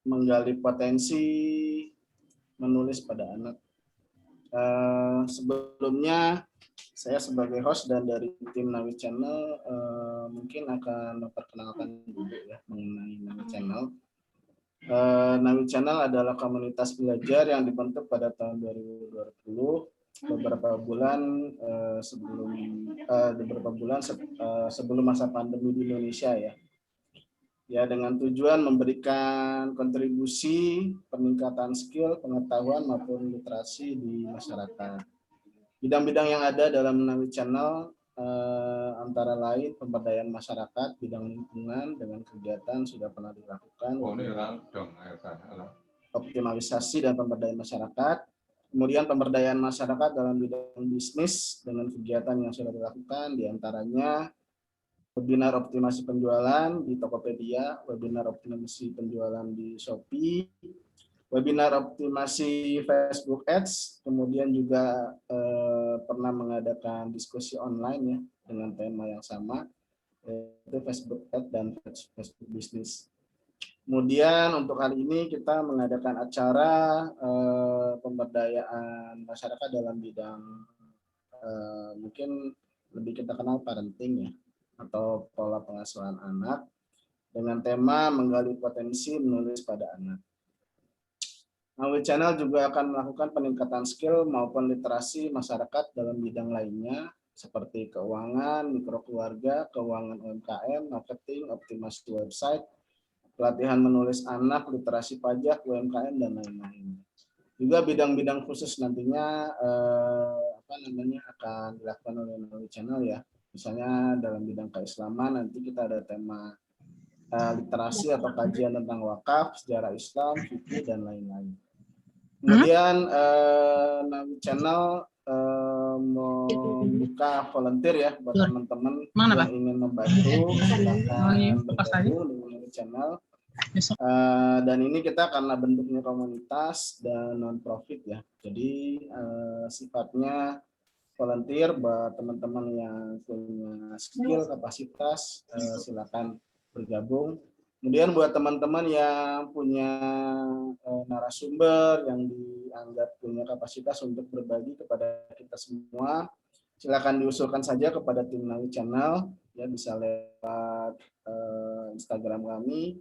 menggali potensi menulis pada anak. Sebelumnya saya sebagai host dan dari tim Nawi Channel mungkin akan memperkenalkan dulu ya mengenai Nawi Channel. Nawi Channel adalah komunitas belajar yang dibentuk pada tahun 2020 beberapa bulan sebelum masa pandemi di Indonesia ya. Ya, dengan tujuan memberikan kontribusi peningkatan skill, pengetahuan maupun literasi di masyarakat. Bidang-bidang yang ada dalam Nawi Channel antara lain pemberdayaan masyarakat, bidang lingkungan dengan kegiatan sudah pernah dilakukan, optimalisasi dan pemberdayaan masyarakat, kemudian pemberdayaan masyarakat dalam bidang bisnis dengan kegiatan yang sudah dilakukan, diantaranya webinar optimasi penjualan di Tokopedia, webinar optimasi penjualan di Shopee, webinar optimasi Facebook Ads, kemudian juga pernah mengadakan diskusi online ya dengan tema yang sama, yaitu Facebook Ads dan Facebook Business. Kemudian untuk kali ini kita mengadakan acara pemberdayaan masyarakat dalam bidang mungkin lebih kita kenal parenting ya, atau pola pengasuhan anak dengan tema menggali potensi menulis pada anak. Nawi Channel juga akan melakukan peningkatan skill maupun literasi masyarakat dalam bidang lainnya seperti keuangan, mikrokeluarga, keuangan UMKM, marketing, optimasi website, pelatihan menulis anak, literasi pajak, UMKM dan lain-lain. Juga bidang-bidang khusus nantinya akan dilakukan oleh Nawi Channel ya. Misalnya dalam bidang keislaman nanti kita ada tema literasi atau kajian tentang wakaf, sejarah Islam, fikih dan lain-lain. Kemudian Nawi Channel membuka volunteer ya buat teman-teman yang ingin membantu silakan bergabung dengan Nawi Channel. Dan ini kita karena bentuknya komunitas dan non-profit ya. Jadi sifatnya volunteer buat teman-teman yang punya skill, kapasitas, silakan bergabung. Kemudian buat teman-teman yang punya narasumber yang dianggap punya kapasitas untuk berbagi kepada kita semua, silakan diusulkan saja kepada tim Nawi Channel, ya bisa lewat Instagram kami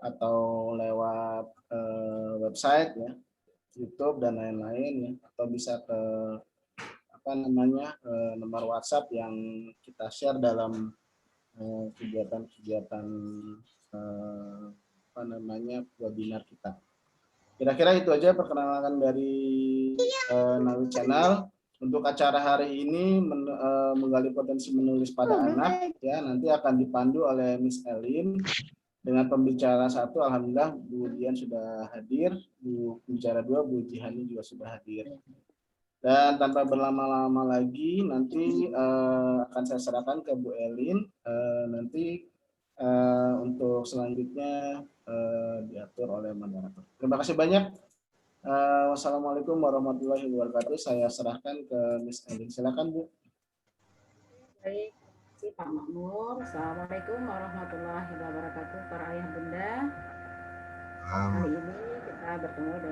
atau lewat website ya, YouTube dan lain-lain ya, atau bisa ke nomor WhatsApp yang kita share dalam kegiatan-kegiatan webinar kita. Kira-kira itu aja perkenalan dari Nawi Channel. Untuk acara hari ini menggali potensi menulis pada anak ya, nanti akan dipandu oleh Miss Elin dengan pembicara 1. Alhamdulillah Bu Dian sudah hadir, Bu pembicara 2 Bu Jihani juga sudah hadir. Dan tanpa berlama-lama lagi, nanti akan saya serahkan ke Bu Elin. Nanti untuk selanjutnya diatur oleh moderator. Terima kasih banyak. Wassalamualaikum warahmatullahi wabarakatuh. Saya serahkan ke Miss Elin. Silakan Bu. Baik, Pak Makmur. Assalamualaikum warahmatullahi wabarakatuh. Para ayah bunda. Kali ini kita bertemu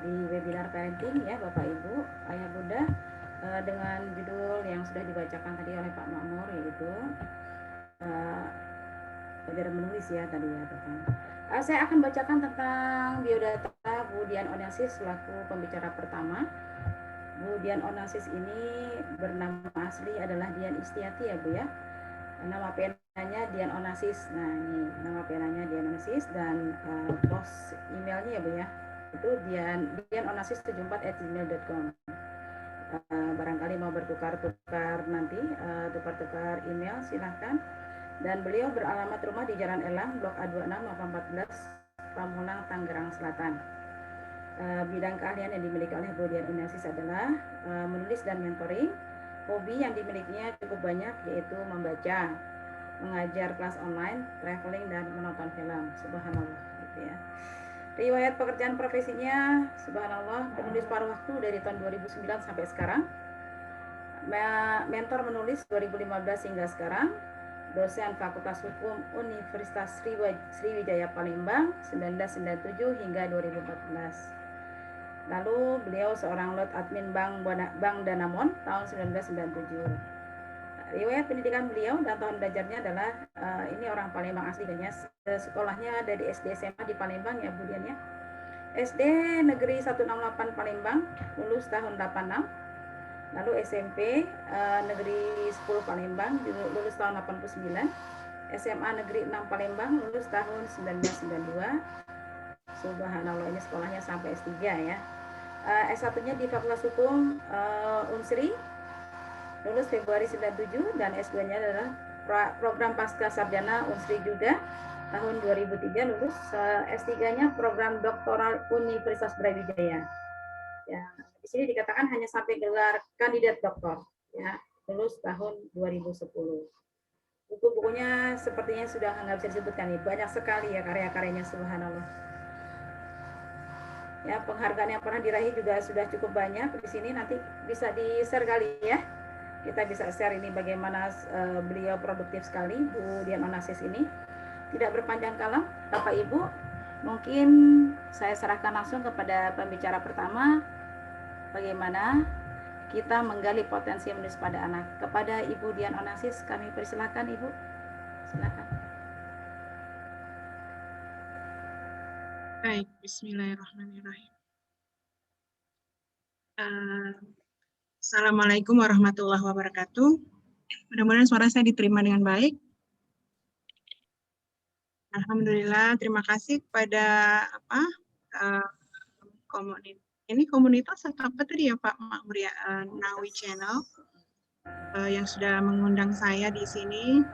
di webinar parenting ya Bapak Ibu, ayah bunda, dengan judul yang sudah dibacakan tadi oleh Pak Makmur, yaitu belajar menulis ya tadi ya Bapak. Saya akan bacakan tentang biodata Bu Dian Onassis selaku pembicara pertama. Bu Dian Onassis ini bernama asli adalah Dian Istiati ya Bu ya. Nama penanya Dian Onassis. Nah ini nama penanya Dian Onassis dan pos emailnya ya Bu ya, itu dianonassis74@gmail.com. Barangkali mau bertukar-tukar nanti, tukar-tukar email silahkan. Dan beliau beralamat rumah di Jalan Elang, Blok A26, Nomor 14, Pamulang, Tangerang Selatan. Bidang keahlian yang dimiliki oleh Bu Dian Onassis adalah menulis dan mentoring. Hobi yang dimilikinya cukup banyak, yaitu membaca, mengajar kelas online, traveling, dan menonton film. Subhanallah gitu ya. Riwayat pekerjaan profesinya, subhanallah, penulis paruh waktu dari tahun 2009 sampai sekarang. Mentor menulis 2015 hingga sekarang. dosen Fakultas Hukum Universitas Sriwijaya Palembang 1997 hingga 2014. Lalu beliau seorang lot admin Bank Danamon tahun 1997. Riwayat pendidikan beliau dan tahun belajarnya adalah ini orang Palembang aslinya. Sekolahnya dari SD SMA di Palembang ya Bu Dian ya. SD Negeri 168 Palembang, lulus tahun 86. Lalu SMP Negeri 10 Palembang, lulus tahun 89. SMA Negeri 6 Palembang, lulus tahun 1992. Subhanallah, ini sekolahnya sampai S3 ya. S1-nya di Fakultas Hukum Unsri, lulus Februari 97, dan S2-nya adalah program pasca sarjana Unsri juga tahun 2003, lulus. S3-nya program doktoral Universitas Brawijaya. Ya, di sini dikatakan hanya sampai gelar kandidat doktor, ya, lulus tahun 2010. Buku-bukunya sepertinya sudah nggak bisa disebutkan nih, banyak sekali ya karya-karyanya, subhanallah. Ya, penghargaan yang pernah diraih juga sudah cukup banyak. Di sini nanti bisa di-share kali ya. Kita bisa share ini bagaimana beliau produktif sekali, Bu Dian Onassis ini. Tidak berpanjang kala, Bapak Ibu, mungkin saya serahkan langsung kepada pembicara pertama, bagaimana kita menggali potensi menulis pada anak. Kepada Ibu Dian Onassis, kami persilahkan Ibu. Silakan. Baik, bismillahirrahmanirrahim. Assalamualaikum warahmatullahi wabarakatuh. Mudah-mudahan suara saya diterima dengan baik. Alhamdulillah, terima kasih kepada komunitas atau apa tadi ya Pak Makmur ya, Nawi Channel yang sudah mengundang saya di sini.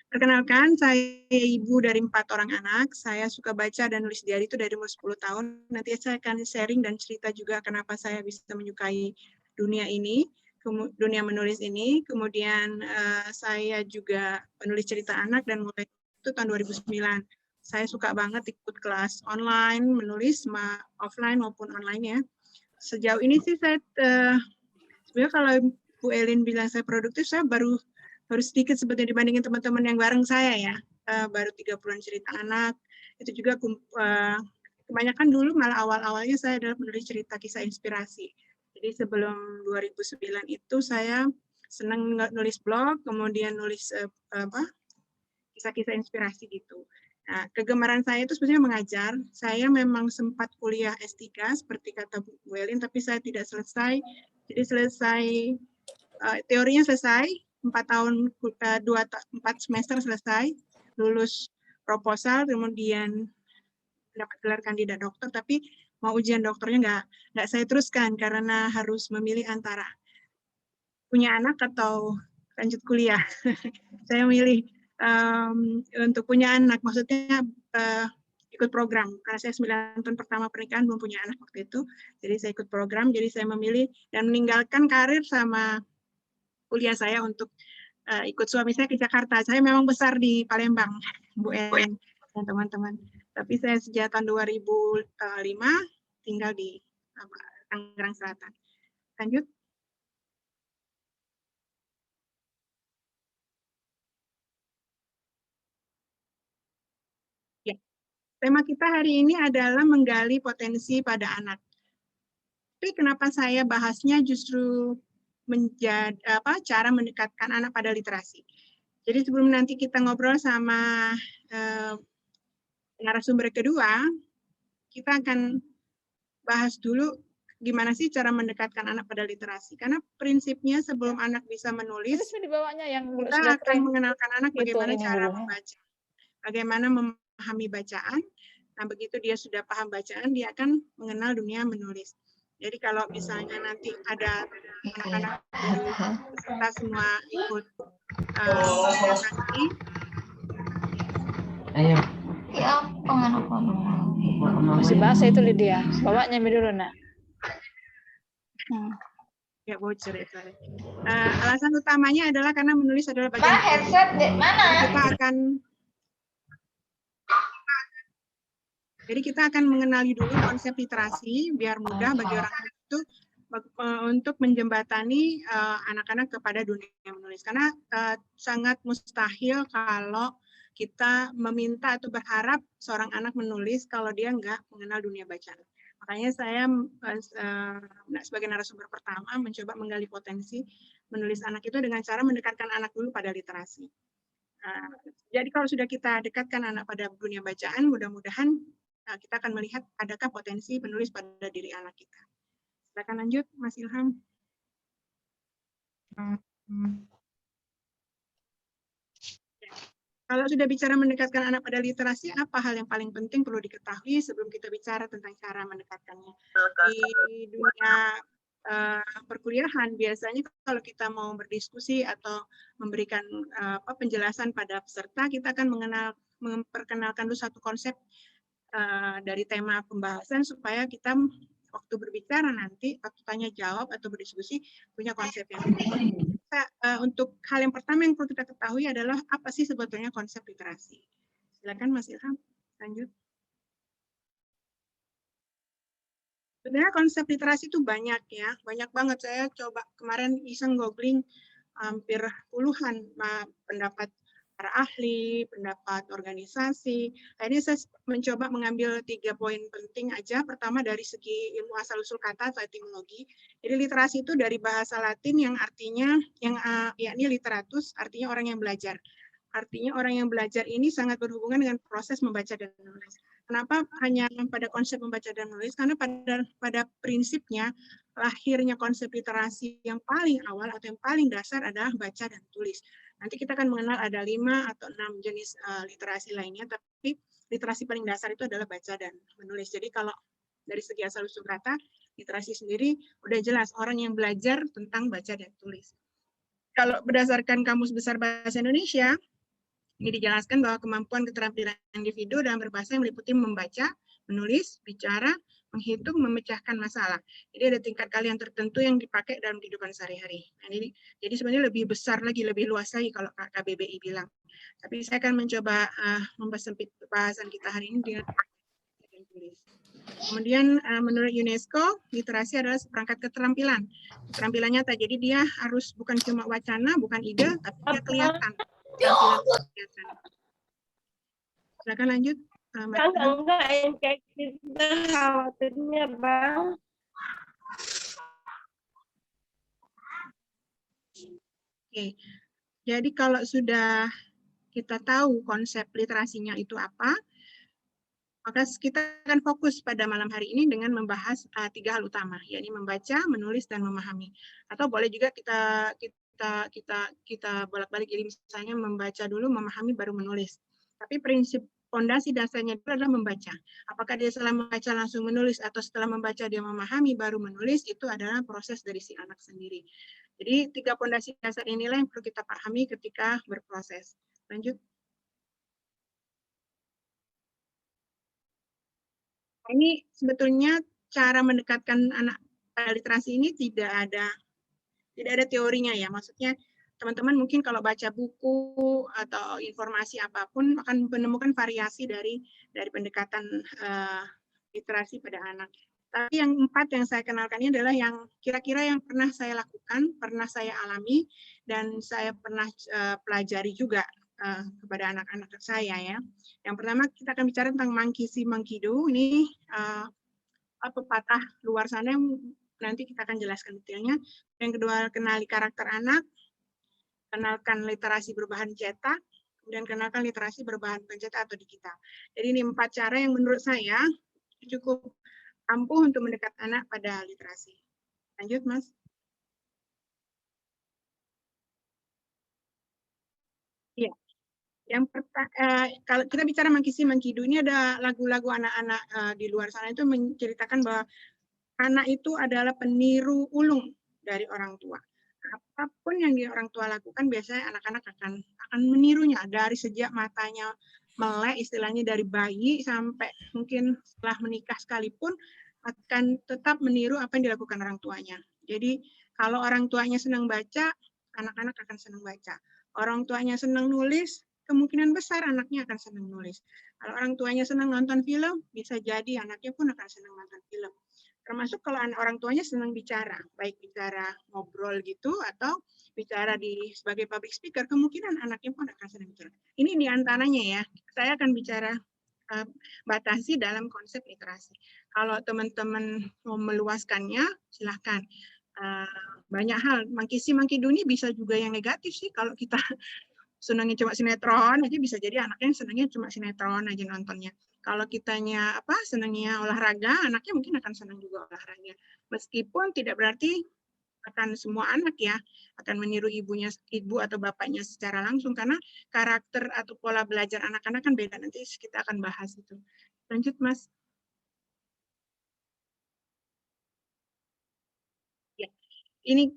Perkenalkan, saya ibu dari 4 orang anak. Saya suka baca dan nulis diari itu dari umur 10 tahun. Nanti saya akan sharing dan cerita juga kenapa saya bisa menyukai dunia ini, dunia menulis ini. Kemudian saya juga penulis cerita anak dan mulai itu tahun 2009. Saya suka banget ikut kelas online, menulis offline maupun online ya. Sejauh ini sih saya, sebenarnya kalau Bu Elin bilang saya produktif, saya baru sedikit sebetulnya dibandingin teman-teman yang bareng saya ya, baru 30-an cerita anak. Itu juga kebanyakan dulu malah awal-awalnya saya adalah menulis cerita kisah inspirasi. Jadi sebelum 2009 itu saya senang nulis blog, kemudian nulis kisah-kisah inspirasi gitu. Nah, kegemaran saya itu sebenarnya mengajar. Saya memang sempat kuliah S3 seperti kata Bu Elin, tapi saya tidak selesai. Jadi teorinya selesai, 4 semester selesai, lulus proposal, kemudian dapat gelar kandidat dokter, tapi mau ujian dokternya nggak saya teruskan karena harus memilih antara punya anak atau lanjut kuliah. Saya milih untuk punya anak, maksudnya ikut program, karena saya 9 tahun pertama pernikahan belum punya anak waktu itu, jadi saya ikut program, jadi saya memilih dan meninggalkan karir sama kuliah saya untuk ikut suami saya ke Jakarta. Saya memang besar di Palembang, Bu En dan teman-teman. Tapi saya sejak tahun 2005 tinggal di Tangerang Selatan. Lanjut. Ya. Tema kita hari ini adalah menggali potensi pada anak. Tapi kenapa saya bahasnya justru menjadi cara mendekatkan anak pada literasi. Jadi sebelum nanti kita ngobrol sama narasumber kedua, kita akan bahas dulu gimana sih cara mendekatkan anak pada literasi. Karena prinsipnya sebelum anak bisa menulis, kita akan mengenalkan anak bagaimana cara membaca, bagaimana memahami bacaan. Nah, begitu dia sudah paham bacaan, dia akan mengenal dunia menulis. Jadi kalau misalnya nanti ada anak-anak kita semua ikut presentasi. Ayo. Ya, masih bahasa itu Lydia. Bawanya dulu nak. Ya bocor itu. Alasan utamanya adalah karena menulis adalah bagian. Headset mana? Jadi kita akan mengenali dulu konsep literasi biar mudah bagi orang itu untuk menjembatani anak-anak kepada dunia menulis. Karena sangat mustahil kalau kita meminta atau berharap seorang anak menulis kalau dia nggak mengenal dunia bacaan. Makanya saya sebagai narasumber pertama mencoba menggali potensi menulis anak itu dengan cara mendekatkan anak dulu pada literasi. Jadi kalau sudah kita dekatkan anak pada dunia bacaan, mudah-mudahan kita akan melihat adakah potensi penulis pada diri anak kita. Silakan lanjut, Mas Ilham. Kalau sudah bicara mendekatkan anak pada literasi, apa hal yang paling penting perlu diketahui sebelum kita bicara tentang cara mendekatkannya? Di dunia perkuliahan, biasanya kalau kita mau berdiskusi atau memberikan penjelasan pada peserta, kita akan memperkenalkan dulu satu konsep dari tema pembahasan supaya kita waktu berbicara nanti, waktu tanya jawab atau berdiskusi, punya konsep yang untuk hal yang pertama yang perlu kita ketahui adalah apa sih sebetulnya konsep literasi. Silakan Mas Ilham, lanjut. Sebenarnya konsep literasi itu banyak ya, banyak banget. Saya coba kemarin iseng googling hampir puluhan pendapat para ahli, pendapat organisasi. Akhirnya saya mencoba mengambil 3 poin penting aja. Pertama dari segi ilmu asal-usul kata atau etimologi. Jadi literasi itu dari bahasa Latin yang artinya, yakni literatus, artinya orang yang belajar. Artinya orang yang belajar ini sangat berhubungan dengan proses membaca dan menulis. Kenapa hanya pada konsep membaca dan menulis? Karena pada prinsipnya lahirnya konsep literasi yang paling awal atau yang paling dasar adalah baca dan tulis. Nanti kita akan mengenal ada 5 atau 6 jenis literasi lainnya, tapi literasi paling dasar itu adalah baca dan menulis. Jadi kalau dari segi asal-usul kata, literasi sendiri udah jelas orang yang belajar tentang baca dan tulis. Kalau berdasarkan Kamus Besar Bahasa Indonesia, ini dijelaskan bahwa kemampuan keterampilan individu dalam berbahasa yang meliputi membaca, menulis, bicara, menghitung, memecahkan masalah. Jadi ada tingkat kalian tertentu yang dipakai dalam kehidupan sehari-hari. Nah, jadi sebenarnya lebih besar lagi, lebih luas lagi kalau KBBI bilang. Tapi saya akan mencoba mempersempit bahasan kita hari ini dengan tulis. Kemudian menurut UNESCO, literasi adalah seperangkat keterampilan. Keterampilan nyata, jadi dia harus bukan cuma wacana, bukan ide, tapi dia kelihatan. Silakan lanjut. Enggak, yang kayak gitu khawatirnya Bang. Oke, jadi kalau sudah kita tahu konsep literasinya itu apa, maka kita akan fokus pada malam hari ini dengan membahas 3 hal utama, yakni membaca, menulis, dan memahami. Atau boleh juga kita bolak-balik, jadi misalnya membaca dulu, memahami, baru menulis. Tapi prinsip fondasi dasarnya itu adalah membaca. Apakah dia setelah membaca langsung menulis atau setelah membaca dia memahami baru menulis, itu adalah proses dari si anak sendiri. Jadi 3 fondasi dasar inilah yang perlu kita pahami ketika berproses. Lanjut. Ini sebetulnya cara mendekatkan anak pada literasi ini tidak ada teorinya ya. Maksudnya teman-teman mungkin kalau baca buku atau informasi apapun akan menemukan variasi dari pendekatan literasi pada anak. Tapi yang 4 yang saya kenalkan ini adalah yang kira-kira yang pernah saya lakukan, pernah saya alami, dan saya pernah pelajari juga kepada anak-anak saya ya. Yang pertama kita akan bicara tentang monkey see, monkey do. Ini pepatah luar sana yang nanti kita akan jelaskan detailnya. Yang kedua, kenali karakter anak, kenalkan literasi berbahan cetak, kemudian kenalkan literasi berbahan pencetak atau digital. Jadi ini 4 cara yang menurut saya cukup ampuh untuk mendekat anak pada literasi. Lanjut, Mas. Iya. Yang kalau kita bicara monkey see, monkey do, ini ada lagu-lagu anak-anak di luar sana itu menceritakan bahwa anak itu adalah peniru ulung dari orang tua. Apapun yang orang tua lakukan, biasanya anak-anak akan menirunya dari sejak matanya melek, istilahnya dari bayi sampai mungkin setelah menikah sekalipun akan tetap meniru apa yang dilakukan orang tuanya. Jadi kalau orang tuanya senang baca, anak-anak akan senang baca. Orang tuanya senang nulis, kemungkinan besar anaknya akan senang nulis. Kalau orang tuanya senang nonton film, bisa jadi anaknya pun akan senang nonton film. Termasuk kalau orang tuanya senang bicara, baik bicara ngobrol gitu atau bicara sebagai public speaker, kemungkinan anaknya pun akan senang bicara. Ini di antaranya ya, saya akan bicara batasi dalam konsep literasi. Kalau teman-teman mau meluaskannya, silahkan. Banyak hal, Monkey Duni bisa juga yang negatif sih, kalau kita senangnya cuma sinetron aja bisa jadi anaknya senangnya cuma sinetron aja nontonnya. Kalau kitanya senangnya olahraga, anaknya mungkin akan senang juga olahraga. Meskipun tidak berarti akan semua anak ya akan meniru ibu atau bapaknya secara langsung, karena karakter atau pola belajar anak-anak kan beda. Nanti kita akan bahas itu. Lanjut, Mas. Ya. Ini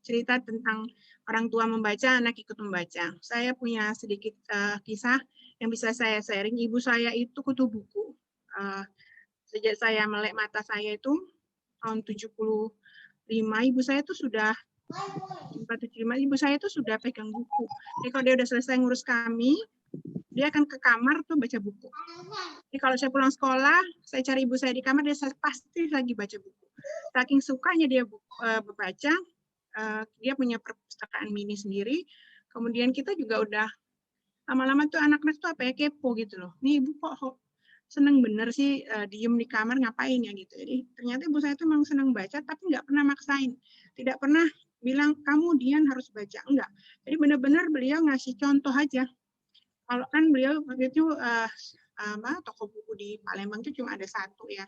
cerita tentang orang tua membaca, anak ikut membaca. Saya punya sedikit kisah yang bisa saya sharing. Ibu saya itu kutu buku. Sejak saya melek mata saya itu tahun 75, ibu saya itu sudah ibu saya itu sudah pegang buku. Jadi kalau dia udah selesai ngurus kami, dia akan ke kamar tuh baca buku. Jadi kalau saya pulang sekolah, saya cari ibu saya di kamar, dia pasti lagi baca buku. Saking sukanya dia membaca, dia punya perpustakaan mini sendiri. Kemudian kita juga udah lama-lama tuh anak-anak tuh kepo gitu loh. Nih ibu kok seneng bener sih diem di kamar ngapain ya gitu. Jadi ternyata ibu saya tuh memang seneng baca tapi nggak pernah maksain. Tidak pernah bilang kamu Dian harus baca, enggak. Jadi benar-benar beliau ngasih contoh aja. Kalau kan beliau waktu itu toko buku di Palembang itu cuma ada satu ya.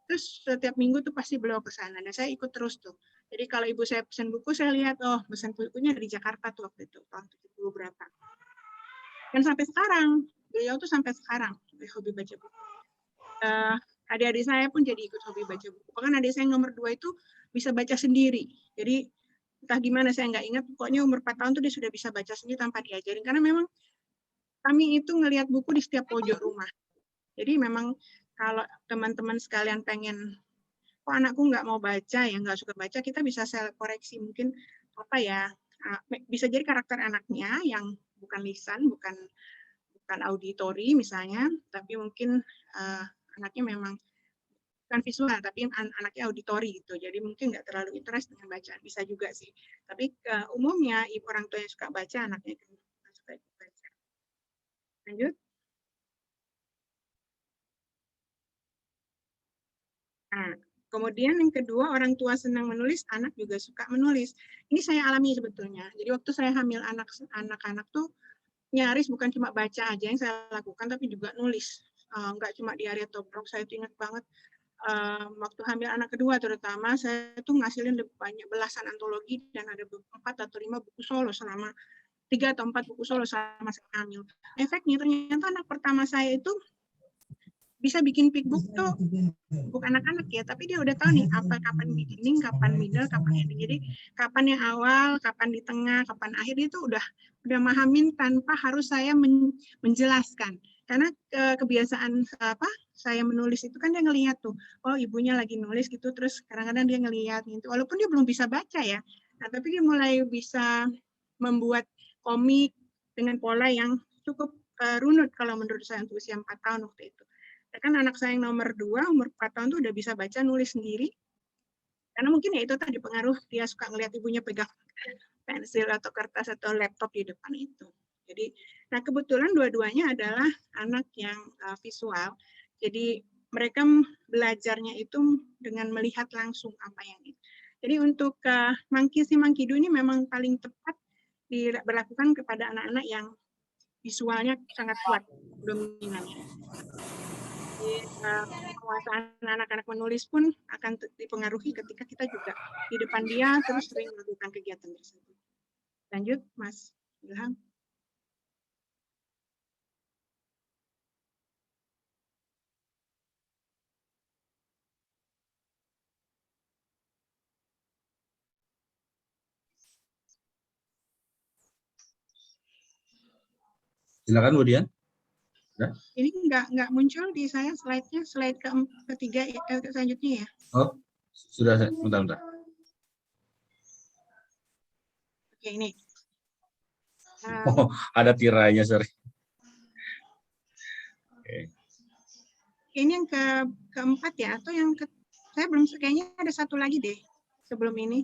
Terus setiap minggu tuh pasti beliau ke sana dan saya ikut terus tuh. Jadi kalau ibu saya pesan buku, saya lihat pesan bukunya dari Jakarta tuh waktu itu tahun 70 berapa. Dan sampai sekarang beliau tuh sampai sekarang hobi baca buku. Adik-adik saya pun jadi ikut hobi baca buku. Bahkan adik saya nomor 2 itu bisa baca sendiri. Jadi entah gimana saya nggak ingat, pokoknya umur 4 tahun tuh dia sudah bisa baca sendiri tanpa diajarin. Karena memang kami itu ngelihat buku di setiap pojok rumah. Jadi memang kalau teman-teman sekalian pengen, kok anakku nggak mau baca, ya nggak suka baca, kita bisa koreksi mungkin bisa jadi karakter anaknya yang bukan lisan, bukan auditori misalnya, tapi mungkin anaknya memang bukan visual, tapi anaknya auditori gitu. Jadi mungkin nggak terlalu interest dengan bacaan, bisa juga sih. Tapi umumnya ibu orang tua yang suka baca, anaknya kan suka baca. Lanjut. Nah, kemudian yang kedua, orang tua senang menulis, anak juga suka menulis. Ini saya alami sebetulnya. Jadi waktu saya hamil anak-anak tuh nyaris bukan cuma baca aja yang saya lakukan, tapi juga nulis. Nggak cuma diari atau blog, saya tuh ingat banget. Waktu hamil anak kedua terutama, saya tuh ngasilin banyak belasan antologi dan ada 4 atau 5 buku solo selama 3 atau 4 buku solo selama saya hamil. Efeknya ternyata anak pertama saya itu bisa bikin pickbook tuh bukan anak-anak ya, tapi dia udah tahu nih kapan beginning, kapan middle, kapan ending. Jadi kapan yang awal, kapan di tengah, kapan akhir, itu udah mahamin tanpa harus saya menjelaskan. Karena kebiasaan saya menulis itu kan dia ngelihat tuh, oh ibunya lagi nulis gitu, terus kadang-kadang dia ngelihat gitu. Walaupun dia belum bisa baca ya, nah tapi dia mulai bisa membuat komik dengan pola yang cukup runut kalau menurut saya untuk usia 4 tahun waktu itu. Kan anak saya yang nomor 2, umur 4 tahun tuh udah bisa baca nulis sendiri. Karena mungkin ya itu tadi pengaruh, dia suka ngelihat ibunya pegang pensil atau kertas atau laptop di depan itu. Jadi, nah kebetulan dua-duanya adalah anak yang visual. Jadi mereka belajarnya itu dengan melihat langsung apa yang itu. Jadi untuk Monkey Do ini memang paling tepat diberlakukan kepada anak-anak yang visualnya sangat kuat dominannya. Penguasaan anak-anak menulis pun akan dipengaruhi ketika kita juga di depan dia terus sering melakukan kegiatan tersebut. Lanjut, Mas Ilham. Silakan Bu Dian. Ya? Ini nggak muncul di saya slide-nya, slide ketiga selanjutnya ya. Oh, sudah, bentar. Oke, ini. Oh, ada tirainya, sorry. Oke. Ini yang keempat ya, atau yang Saya belum, kayaknya ada satu lagi deh sebelum ini.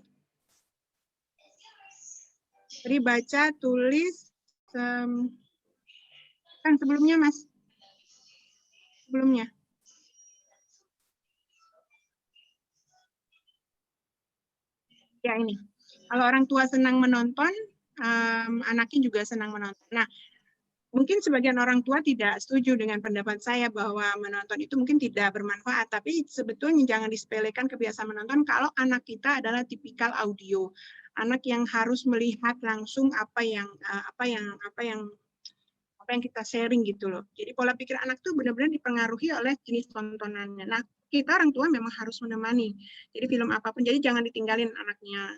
Jadi baca, tulis, kan sebelumnya Mas. Sebelumnya. Ya ini. Kalau orang tua senang menonton, anaknya juga senang menonton. Nah, mungkin sebagian orang tua tidak setuju dengan pendapat saya bahwa menonton itu mungkin tidak bermanfaat, tapi sebetulnya jangan disepelekan kebiasaan menonton kalau anak kita adalah tipikal audio, anak yang harus melihat langsung apa yang kita sharing gitu loh. Jadi pola pikir anak tuh benar-benar dipengaruhi oleh jenis tontonannya. Nah, kita orang tua memang harus menemani. Jadi film apapun, jadi jangan ditinggalin anaknya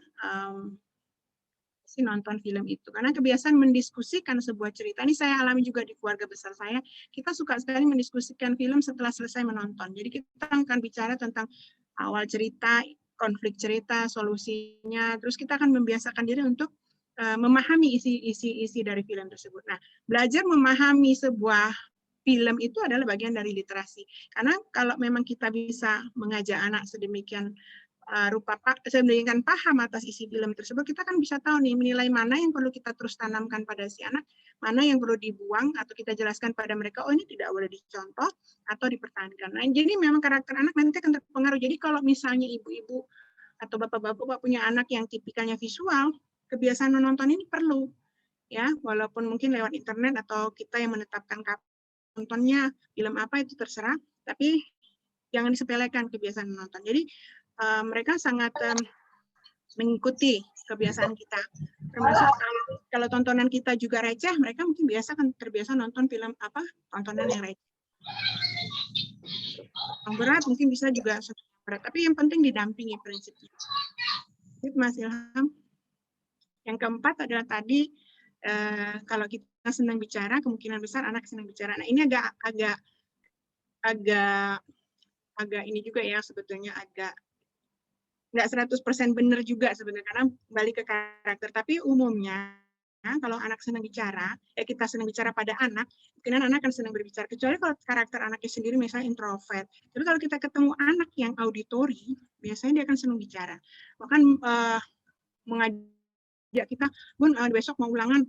nonton film itu, karena kebiasaan mendiskusikan sebuah cerita ini saya alami juga di keluarga besar saya. Kita suka sekali mendiskusikan film setelah selesai menonton. Jadi kita akan bicara tentang awal cerita, konflik cerita, solusinya, terus kita akan membiasakan diri untuk memahami isi dari film tersebut. Nah, belajar memahami sebuah film itu adalah bagian dari literasi. Karena kalau memang kita bisa mengajak anak sedemikian rupa sedemikian paham atas isi film tersebut, kita kan bisa tahu nih menilai mana yang perlu kita terus tanamkan pada si anak, mana yang perlu dibuang atau kita jelaskan pada mereka, oh ini tidak boleh dicontoh atau dipertahankan. Nah, jadi memang karakter anak nanti akan terpengaruh. Jadi kalau misalnya ibu-ibu atau bapak-bapak punya anak yang tipikalnya visual, kebiasaan menonton ini perlu, ya, walaupun mungkin lewat internet atau kita yang menetapkan nontonnya film apa itu terserah, tapi jangan disepelekan kebiasaan menonton. Jadi mereka sangat mengikuti kebiasaan kita. Termasuk kalau tontonan kita juga receh, mereka mungkin terbiasa nonton film apa, tontonan yang receh. Yang berat mungkin bisa juga berat, tapi yang penting didampingi prinsipnya. Itu Mas Ilham. Yang keempat adalah tadi kalau kita senang bicara, kemungkinan besar anak senang bicara. Nah, ini agak ini juga ya, sebetulnya agak nggak 100% benar juga sebenarnya, karena balik ke karakter. Tapi umumnya kalau anak senang bicara, kita senang bicara pada anak, mungkin anak akan senang berbicara. Kecuali kalau karakter anaknya sendiri misalnya introvert. Tapi kalau kita ketemu anak yang auditori, biasanya dia akan senang bicara. Bahkan mengajak kita, Bun, besok mau ulangan,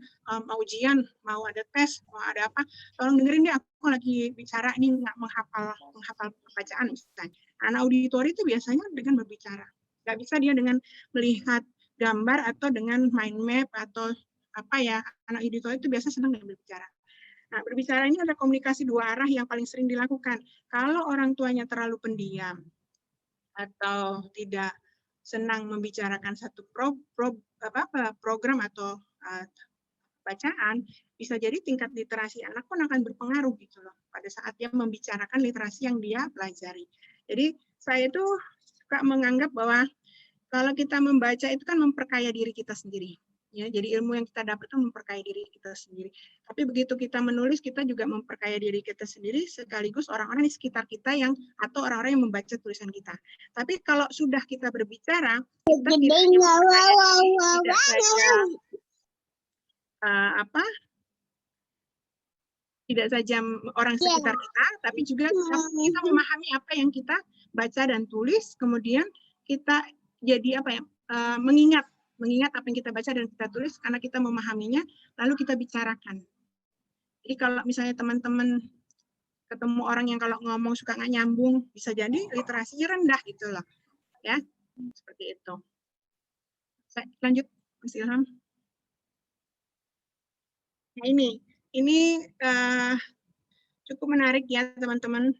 mau ujian, mau ada tes, mau ada apa, tolong dengerin deh, aku lagi bicara, ini nggak menghafal bacaan misalnya. Anak auditori itu biasanya dengan berbicara. Nggak bisa dia dengan melihat gambar atau dengan mind map atau apa ya, anak auditori itu biasa senang dengan berbicara. Nah, berbicara ini ada komunikasi dua arah yang paling sering dilakukan. Kalau orang tuanya terlalu pendiam atau tidak senang membicarakan satu program atau bacaan, bisa jadi tingkat literasi anak pun akan berpengaruh gitu loh pada saat dia membicarakan literasi yang dia pelajari. Jadi saya itu suka menganggap bahwa kalau kita membaca itu kan memperkaya diri kita sendiri. Ya, jadi ilmu yang kita dapat itu memperkaya diri kita sendiri. Tapi begitu kita menulis, kita juga memperkaya diri kita sendiri, sekaligus orang-orang di sekitar kita atau orang-orang yang membaca tulisan kita. Tapi kalau sudah kita berbicara, kita tidak saja orang sekitar kita, tapi juga kita memahami apa yang kita baca dan tulis, kemudian kita jadi mengingat apa yang kita baca dan kita tulis karena kita memahaminya, lalu kita bicarakan. Jadi kalau misalnya teman-teman ketemu orang yang kalau ngomong suka nggak nyambung, bisa jadi literasinya rendah gitu loh, ya, seperti itu. Lanjut, Mas Ilham. Nah ini cukup menarik ya teman-teman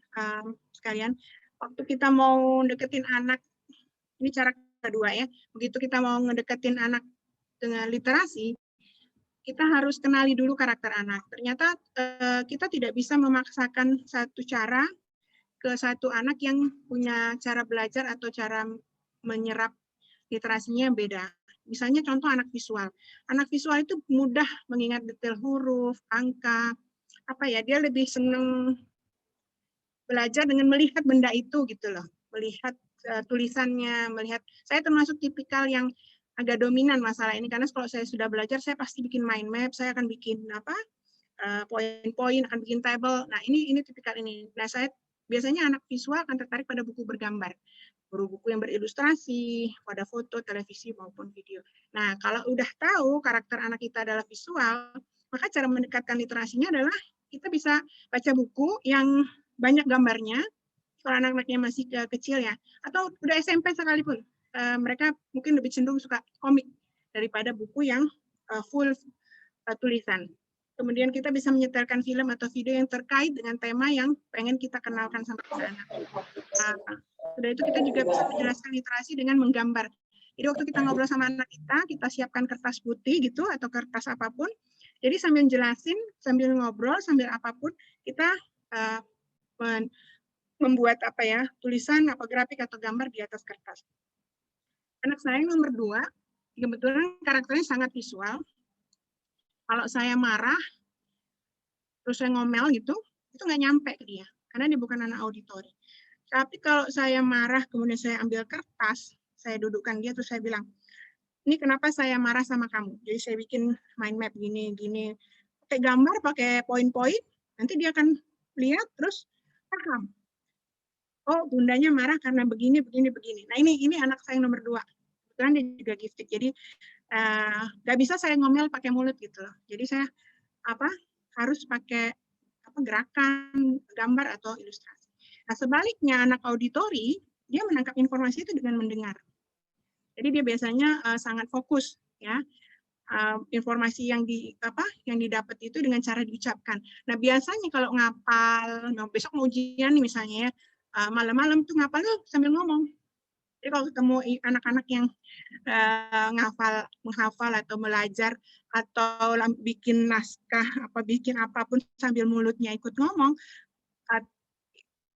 sekalian. Waktu kita mau deketin anak, ini cara kedua ya, begitu kita mau ngedeketin anak dengan literasi, kita harus kenali dulu karakter anak. Ternyata kita tidak bisa memaksakan satu cara ke satu anak yang punya cara belajar atau cara menyerap literasinya beda. Misalnya contoh anak visual. Anak visual itu mudah mengingat detail huruf, angka, dia lebih senang belajar dengan melihat benda itu gitu loh. Melihat tulisannya, melihat. Saya termasuk tipikal yang agak dominan masalah ini, karena kalau saya sudah belajar, saya pasti bikin mind map, saya akan bikin poin-poin, akan bikin table. Nah, ini tipikal ini. Nah, saya biasanya anak visual akan tertarik pada buku bergambar. buku yang berilustrasi, pada foto, televisi, maupun video. Nah, kalau udah tahu karakter anak kita adalah visual, maka cara mendekatkan literasinya adalah kita bisa baca buku yang banyak gambarnya, kalau anak-anaknya masih kecil ya, atau udah SMP sekalipun, mereka mungkin lebih cenderung suka komik daripada buku yang full tulisan. Kemudian kita bisa menyetelkan film atau video yang terkait dengan tema yang pengen kita kenalkan sama anak. Sudah itu kita juga bisa menjelaskan literasi dengan menggambar. Jadi waktu kita ngobrol sama anak kita siapkan kertas putih gitu atau kertas apapun. Jadi sambil jelasin, sambil ngobrol, sambil apapun, kita membuat tulisan, grafik atau gambar di atas kertas. Anak saya yang nomor 2, kebetulan karakternya sangat visual. Kalau saya marah, terus saya ngomel gitu, itu nggak nyampe ke dia, karena dia bukan anak auditori. Tapi kalau saya marah, kemudian saya ambil kertas, saya dudukkan dia, terus saya bilang, ini kenapa saya marah sama kamu? Jadi saya bikin mind map gini, pakai gambar, pakai poin-poin, nanti dia akan lihat, terus paham. Oh, bundanya marah karena begini. Nah ini anak saya yang nomor 2. Kebetulan dia juga gifted, jadi nggak bisa saya ngomel pakai mulut gitu loh. Jadi saya harus pakai gerakan, gambar atau ilustrasi. Nah sebaliknya anak auditori dia menangkap informasi itu dengan mendengar. Jadi dia biasanya sangat fokus ya. Informasi yang didapat itu dengan cara diucapkan. Nah biasanya kalau ngapal, besok mau ujian nih misalnya ya, malam-malam tuh ngapal tuh sambil ngomong. Jadi kalau ketemu anak-anak yang menghafal atau belajar atau bikin naskah bikin apapun sambil mulutnya ikut ngomong,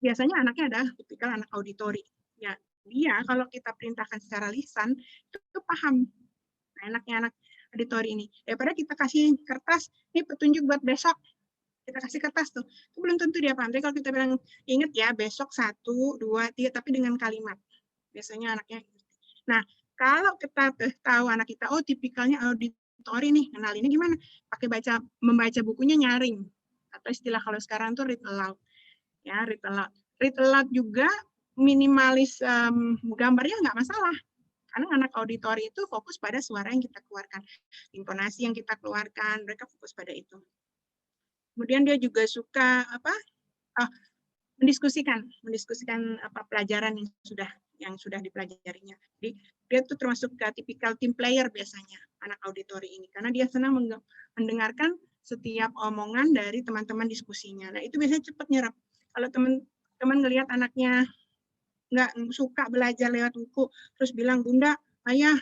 biasanya anaknya ada tipikal anak auditori. Ya, dia kalau kita perintahkan secara lisan itu paham. Nah, enaknya anak auditori ini. Daripada kita kasih kertas, ini petunjuk buat besok. Kita kasih kertas tuh, itu belum tentu dia paham. Jadi kalau kita bilang, ingat ya besok 1, 2, 3, tapi dengan kalimat. Biasanya anaknya. Nah, kalau kita tahu anak kita, oh tipikalnya auditori nih, kenal ini gimana? Pakai membaca bukunya nyaring. Atau istilah kalau sekarang tuh read aloud. Ya, read aloud. Read aloud juga minimalis gambarnya nggak masalah. Karena anak auditori itu fokus pada suara yang kita keluarkan. Intonasi yang kita keluarkan, mereka fokus pada itu. Kemudian dia juga suka mendiskusikan pelajaran yang sudah dipelajarinya. Jadi dia tuh termasuk tipikal team player biasanya anak auditori ini karena dia senang mendengarkan setiap omongan dari teman-teman diskusinya. Nah itu biasanya cepat nyerap. Kalau teman-teman ngelihat anaknya nggak suka belajar lewat buku, terus bilang Bunda, ayah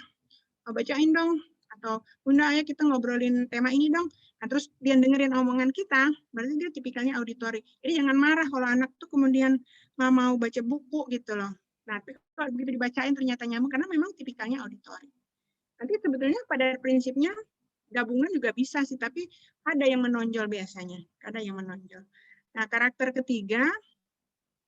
bacain dong, atau Bunda, ayah kita ngobrolin tema ini dong. Nah, terus dia dengerin omongan kita, berarti dia tipikalnya auditori. Jadi jangan marah kalau anak tuh kemudian nggak mau baca buku gitu loh. Nah, kalau begitu dibacain ternyata nyambung, karena memang tipikalnya auditori. Nanti sebetulnya pada prinsipnya gabungan juga bisa sih, tapi ada yang menonjol biasanya. Ada yang menonjol. Nah, karakter ketiga,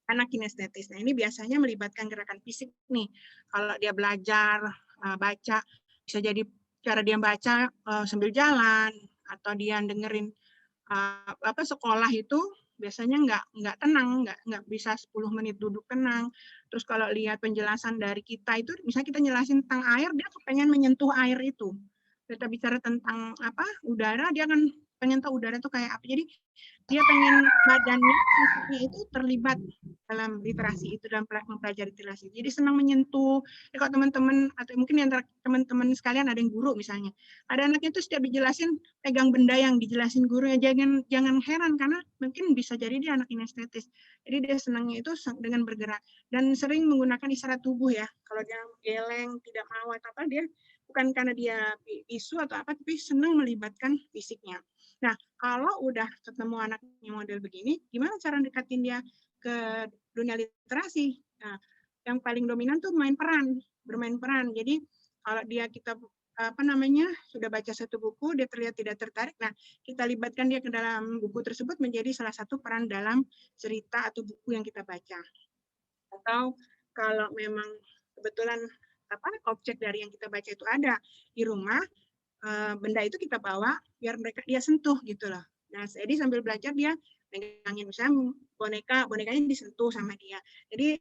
anak kinestetis. Nah, ini biasanya melibatkan gerakan fisik nih. Kalau dia belajar, baca, bisa jadi cara dia baca sambil jalan, atau dia dengerin sekolah itu biasanya nggak tenang, nggak bisa 10 menit duduk tenang. Terus kalau lihat penjelasan dari kita itu, misalnya kita jelasin tentang air, dia kepengen menyentuh air itu. Kita bicara tentang udara, dia akan pengen tahu udara itu kayak apa. Jadi dia pengen badannya, fisiknya itu terlibat dalam literasi itu, dalam mempelajari literasi. Jadi senang menyentuh. Jadi kalau teman-teman atau mungkin di antara teman-teman sekalian ada yang guru misalnya, ada anaknya itu setiap dijelasin pegang benda yang dijelasin gurunya, jangan heran karena mungkin bisa jadi dia anak kinestetis. Jadi dia senangnya itu dengan bergerak dan sering menggunakan isyarat tubuh ya. Kalau dia geleng, tidak mau atau apa, dia bukan karena dia bisu atau apa, tapi senang melibatkan fisiknya. Nah, kalau udah ketemu anaknya model begini, gimana cara dekatin dia ke dunia literasi? Nah, yang paling dominan tuh bermain peran. Jadi kalau kita sudah baca satu buku, dia terlihat tidak tertarik, nah kita libatkan dia ke dalam buku tersebut menjadi salah satu peran dalam cerita atau buku yang kita baca. Atau kalau memang kebetulan objek dari yang kita baca itu ada di rumah, benda itu kita bawa biar dia sentuh gitu loh. Nah, jadi sambil belajar dia megangin, misalnya bonekanya disentuh sama dia. Jadi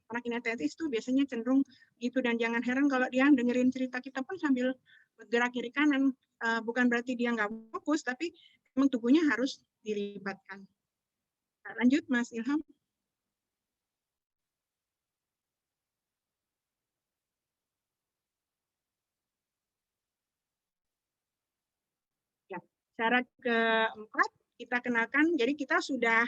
anak kinetetis tuh biasanya cenderung gitu, dan jangan heran kalau dia dengerin cerita kita pun sambil bergerak kiri kanan. Bukan berarti dia nggak fokus, tapi memang tubuhnya harus dilibatkan. Lanjut, Mas Ilham. Ya, cara keempat kita kenalkan. Jadi kita sudah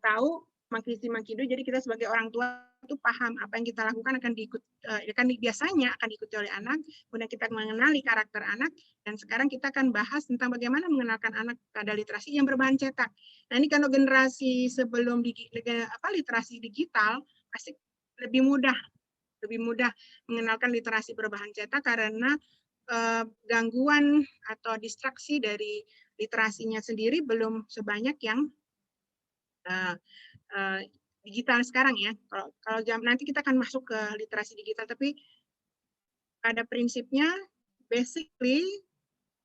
tahu mangkisi mangkido. Jadi kita sebagai orang tua itu paham apa yang kita lakukan akan biasanya akan diikuti oleh anak. Kemudian kita mengenali karakter anak, dan sekarang kita akan bahas tentang bagaimana mengenalkan anak pada literasi yang berbahan cetak. Nah, ini kalau generasi sebelum literasi digital pasti lebih mudah mengenalkan literasi berbahan cetak karena gangguan atau distraksi dari literasinya sendiri belum sebanyak yang digital sekarang ya. Kalau nanti kita akan masuk ke literasi digital, tapi pada prinsipnya basically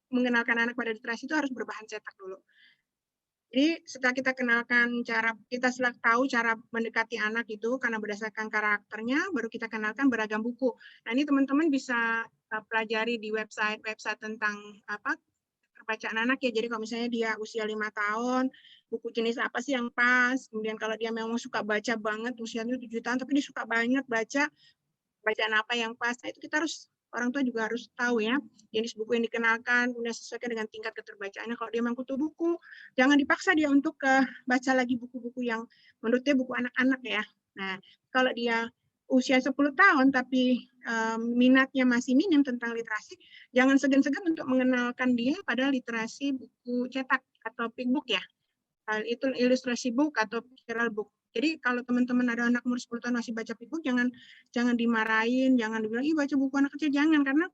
mengenalkan anak pada literasi itu harus berbahan cetak dulu. Jadi setelah kita kenalkan setelah tahu cara mendekati anak itu karena berdasarkan karakternya, baru kita kenalkan beragam buku. Nah, ini teman-teman bisa pelajari di website tentang bacaan anak ya. Jadi kalau misalnya dia usia 5 tahun, buku jenis apa sih yang pas? Kemudian kalau dia memang suka baca banget, usianya 7 tahun, tapi dia suka banget baca, bacaan apa yang pas? Nah, itu kita orang tua juga harus tahu ya, jenis buku yang dikenalkan, kemudian sesuaikan dengan tingkat keterbacaannya. Kalau dia memang kutu buku, jangan dipaksa dia untuk baca lagi buku-buku yang menurut dia buku anak-anak ya. Nah, kalau dia usia 10 tahun tapi minatnya masih minim tentang literasi, jangan segan-segan untuk mengenalkan dia pada literasi buku cetak atau pickbook ya. Itu ilustrasi book atau pictorial book. Jadi kalau teman-teman ada anak umur 10 tahun masih baca pickbook, jangan dimarahin, jangan dibilang, ih baca buku anak kecil, jangan, karena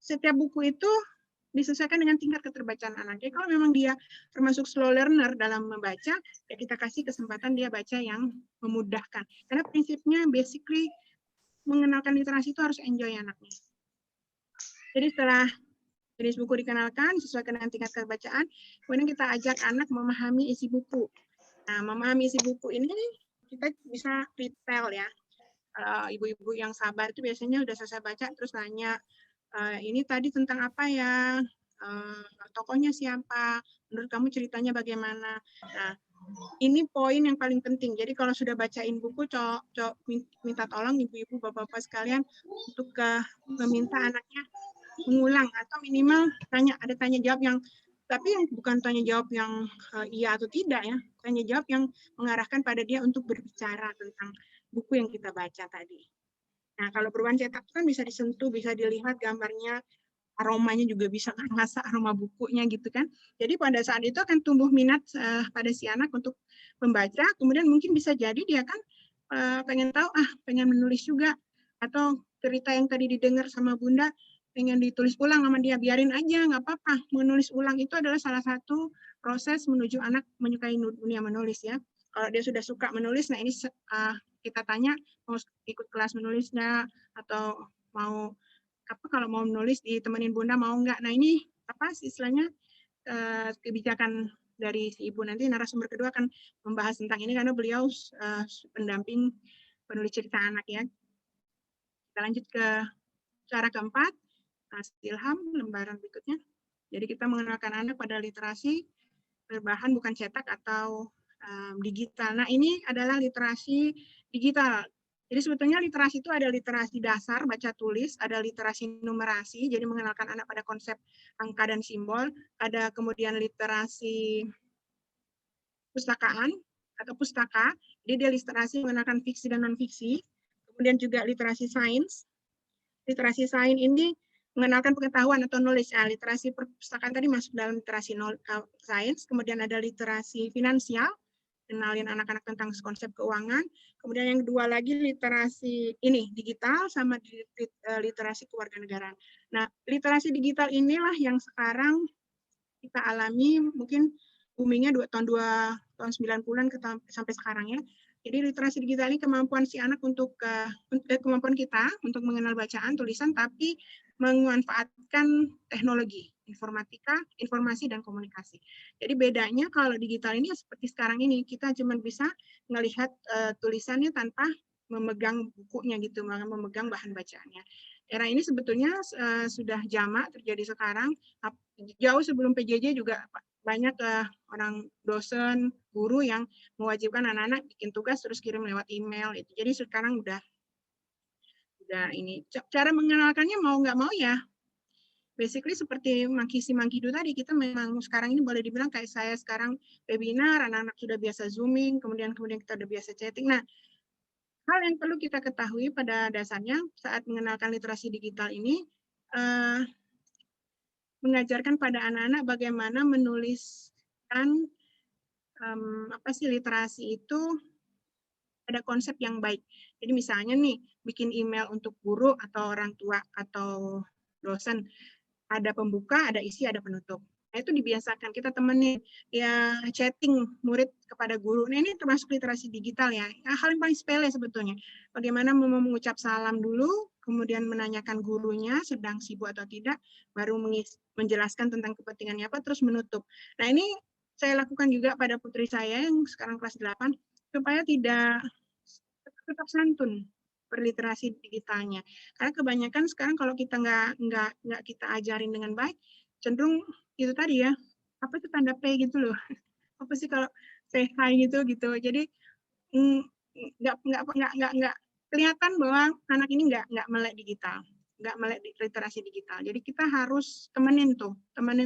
setiap buku itu disesuaikan dengan tingkat keterbacaan anak. Jadi kalau memang dia termasuk slow learner dalam membaca, ya kita kasih kesempatan dia baca yang memudahkan. Karena prinsipnya basically mengenalkan literasi itu harus enjoy anaknya. Jadi setelah jenis buku dikenalkan, sesuaikan dengan tingkat kebacaan, kemudian kita ajak anak memahami isi buku. Nah, memahami isi buku ini kita bisa detail ya. Ibu-ibu yang sabar itu biasanya udah selesai baca, terus nanya, ini tadi tentang apa ya? Tokohnya siapa? Menurut kamu ceritanya bagaimana? Nah, ini poin yang paling penting. Jadi kalau sudah bacain buku, minta tolong ibu-ibu, bapak-bapak sekalian untuk meminta anaknya mengulang atau minimal ada tanya jawab yang, tapi yang bukan tanya jawab yang iya atau tidak ya, tanya jawab yang mengarahkan pada dia untuk berbicara tentang buku yang kita baca tadi. Nah, kalau berbahan cetak kan bisa disentuh, bisa dilihat gambarnya, aromanya juga bisa ngerasa aroma bukunya gitu kan. Jadi pada saat itu akan tumbuh minat pada si anak untuk membaca, kemudian mungkin bisa jadi dia kan pengen tahu, pengen menulis juga, atau cerita yang tadi didengar sama Bunda pengen ditulis ulang sama dia, biarin aja, nggak apa-apa. Menulis ulang itu adalah salah satu proses menuju anak menyukai dunia menulis ya. Kalau dia sudah suka menulis, nah ini kita tanya mau ikut kelas menulisnya atau mau kalau mau menulis ditemenin Bunda mau nggak. Nah ini apa istilahnya kebijakan dari si ibu. Nanti narasumber kedua akan membahas tentang ini karena beliau pendamping penulis cerita anak ya. Kita lanjut ke cara keempat. Mas Ilham, lembaran berikutnya. Jadi kita mengenalkan anak pada literasi berbahan bukan cetak atau digital. Nah, ini adalah literasi digital. Jadi sebetulnya literasi itu ada literasi dasar, baca tulis, ada literasi numerasi, jadi mengenalkan anak pada konsep angka dan simbol, ada kemudian literasi pustakaan atau pustaka, jadi dia literasi mengenalkan fiksi dan non-fiksi, kemudian juga literasi sains. Literasi sains ini mengenalkan pengetahuan atau knowledge. Literasi perpustakaan tadi masuk dalam literasi sains, kemudian ada literasi finansial, kenalin anak-anak tentang konsep keuangan, kemudian yang kedua lagi literasi ini digital sama literasi kewarganegaraan. Nah, literasi digital inilah yang sekarang kita alami, mungkin boomingnya tahun 90-an sampai sekarang ya. Jadi literasi digital ini kemampuan si anak untuk kemampuan kita untuk mengenal bacaan, tulisan, tapi memanfaatkan teknologi. informatika, informasi, dan komunikasi. Jadi bedanya kalau digital ini seperti sekarang ini, kita cuma bisa melihat tulisannya tanpa memegang bukunya gitu, memegang bahan bacaannya. Era ini sebetulnya sudah jamak terjadi sekarang, jauh sebelum PJJ juga banyak orang dosen, guru yang mewajibkan anak-anak bikin tugas terus kirim lewat email. Itu. Jadi sekarang udah ini. Cara mengenalkannya mau nggak mau ya, basically seperti si Mangkidu tadi, kita memang sekarang ini boleh dibilang kayak saya sekarang webinar, anak-anak sudah biasa zooming, kemudian kita udah biasa chatting. Nah, hal yang perlu kita ketahui pada dasarnya saat mengenalkan literasi digital ini, mengajarkan pada anak-anak bagaimana menuliskan literasi itu ada konsep yang baik. Jadi misalnya nih, bikin email untuk guru atau orang tua atau dosen, ada pembuka, ada isi, ada penutup. Nah, itu dibiasakan, kita temenin ya chatting murid kepada guru. Nah, ini termasuk literasi digital ya. Hal yang paling sepele sebetulnya. Bagaimana mengucap salam dulu, kemudian menanyakan gurunya sedang sibuk atau tidak, baru menjelaskan tentang kepentingannya apa, terus menutup. Nah, ini saya lakukan juga pada putri saya yang sekarang kelas 8, supaya tetap santun berliterasi digitalnya. Karena kebanyakan sekarang kalau kita nggak kita ajarin dengan baik, cenderung itu tadi ya, apa itu tanda P gitu loh. Apa sih kalau say hi gitu. Jadi nggak kelihatan bahwa anak ini nggak melek digital, nggak melek literasi digital. Jadi kita harus temenin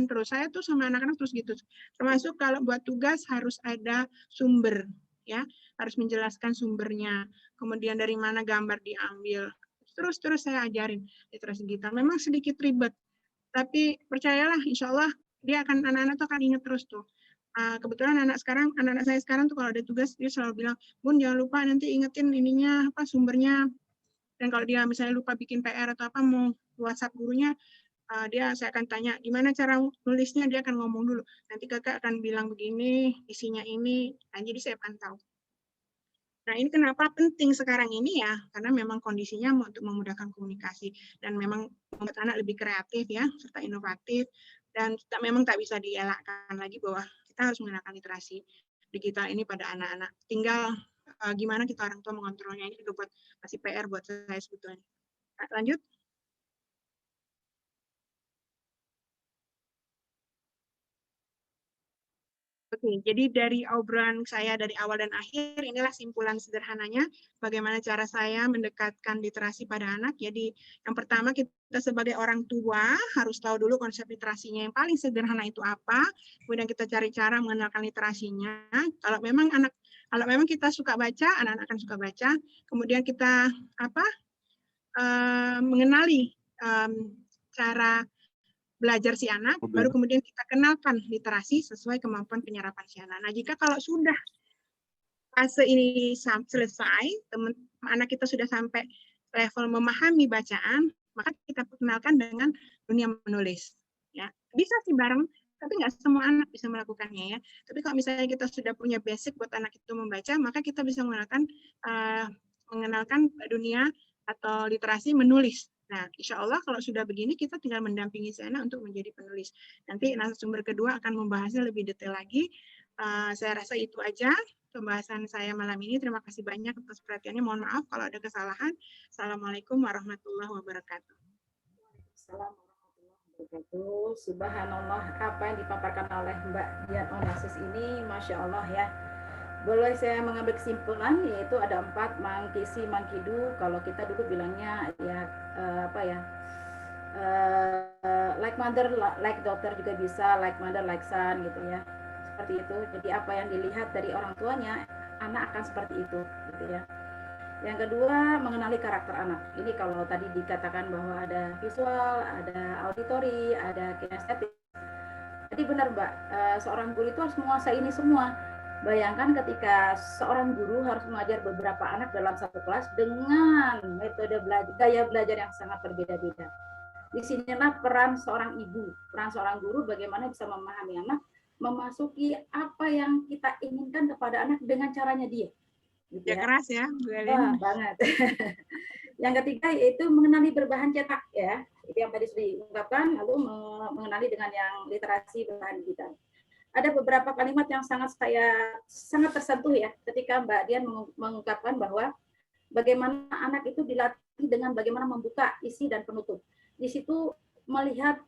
terus. Saya tuh sama anak-anak terus gitu. Termasuk kalau buat tugas harus ada sumber, ya, harus menjelaskan sumbernya, kemudian dari mana gambar diambil. Terus saya ajarin literasi digital. Memang sedikit ribet, tapi percayalah, insya Allah anak-anak tuh akan ingat terus tuh. Kebetulan anak saya sekarang tuh kalau ada tugas dia selalu bilang, Bun jangan lupa nanti ingetin ininya apa sumbernya. Dan kalau dia misalnya lupa bikin PR atau apa mau WhatsApp gurunya, saya akan tanya gimana cara nulisnya, dia akan ngomong dulu. Nanti kakak akan bilang begini, isinya ini. Nah, jadi saya pantau. Nah, ini kenapa penting sekarang ini ya, karena memang kondisinya untuk memudahkan komunikasi dan memang membuat anak lebih kreatif ya, serta inovatif, dan memang tak bisa dielakkan lagi bahwa kita harus menggunakan literasi digital ini pada anak-anak. Tinggal gimana kita orang tua mengontrolnya, ini juga masih PR buat saya sebetulnya. Nah, lanjut. Oke, jadi dari obrolan saya dari awal dan akhir, inilah simpulan sederhananya bagaimana cara saya mendekatkan literasi pada anak. Jadi yang pertama, kita sebagai orang tua harus tahu dulu konsep literasinya yang paling sederhana itu apa, kemudian kita cari cara mengenalkan literasinya. Kalau memang kita suka baca, anak-anak akan suka baca, kemudian kita mengenali cara belajar si anak, baru kemudian kita kenalkan literasi sesuai kemampuan penyerapan si anak. Nah, jika kalau sudah fase ini selesai, anak kita sudah sampai level memahami bacaan, maka kita kenalkan dengan dunia menulis. Ya, bisa sih bareng, tapi nggak semua anak bisa melakukannya ya. Tapi kalau misalnya kita sudah punya basic buat anak itu membaca, maka kita bisa mengenalkan dunia atau literasi menulis. Nah, insya Allah kalau sudah begini, kita tinggal mendampingi si anak untuk menjadi penulis. Nanti narasumber kedua akan membahasnya lebih detail lagi. Saya rasa itu aja pembahasan saya malam ini. Terima kasih banyak atas perhatiannya. Mohon maaf kalau ada kesalahan. Assalamualaikum warahmatullahi wabarakatuh. Assalamualaikum warahmatullahi wabarakatuh. Subhanallah, apa yang dipaparkan oleh Mbak Dian Onassis ini, Masya Allah ya. Boleh saya mengambil kesimpulan, yaitu ada 4, mangkisi, mangkidu. Kalau kita dulu bilangnya ya like mother, like daughter juga bisa, like mother, like son gitu ya. Seperti itu. Jadi apa yang dilihat dari orang tuanya, anak akan seperti itu gitu ya. Yang kedua, mengenali karakter anak. Ini kalau tadi dikatakan bahwa ada visual, ada auditory, ada kinestetik. Jadi benar Mbak, seorang guru itu harus menguasai ini semua. Bayangkan ketika seorang guru harus mengajar beberapa anak dalam satu kelas dengan metode gaya belajar yang sangat berbeda-beda. Di sinilah peran seorang ibu, peran seorang guru bagaimana bisa memahami anak, memasuki apa yang kita inginkan kepada anak dengan caranya dia. Gitu ya. Keras ya, Wah, banget. Yang ketiga yaitu mengenali berbahan cetak ya. Itu yang tadi sudah diungkapkan, lalu mengenali dengan yang literasi berbahan digital. Ada beberapa kalimat yang sangat tersentuh ya ketika Mbak Dian mengungkapkan bahwa bagaimana anak itu dilatih dengan bagaimana membuka isi dan penutup. Di situ melihat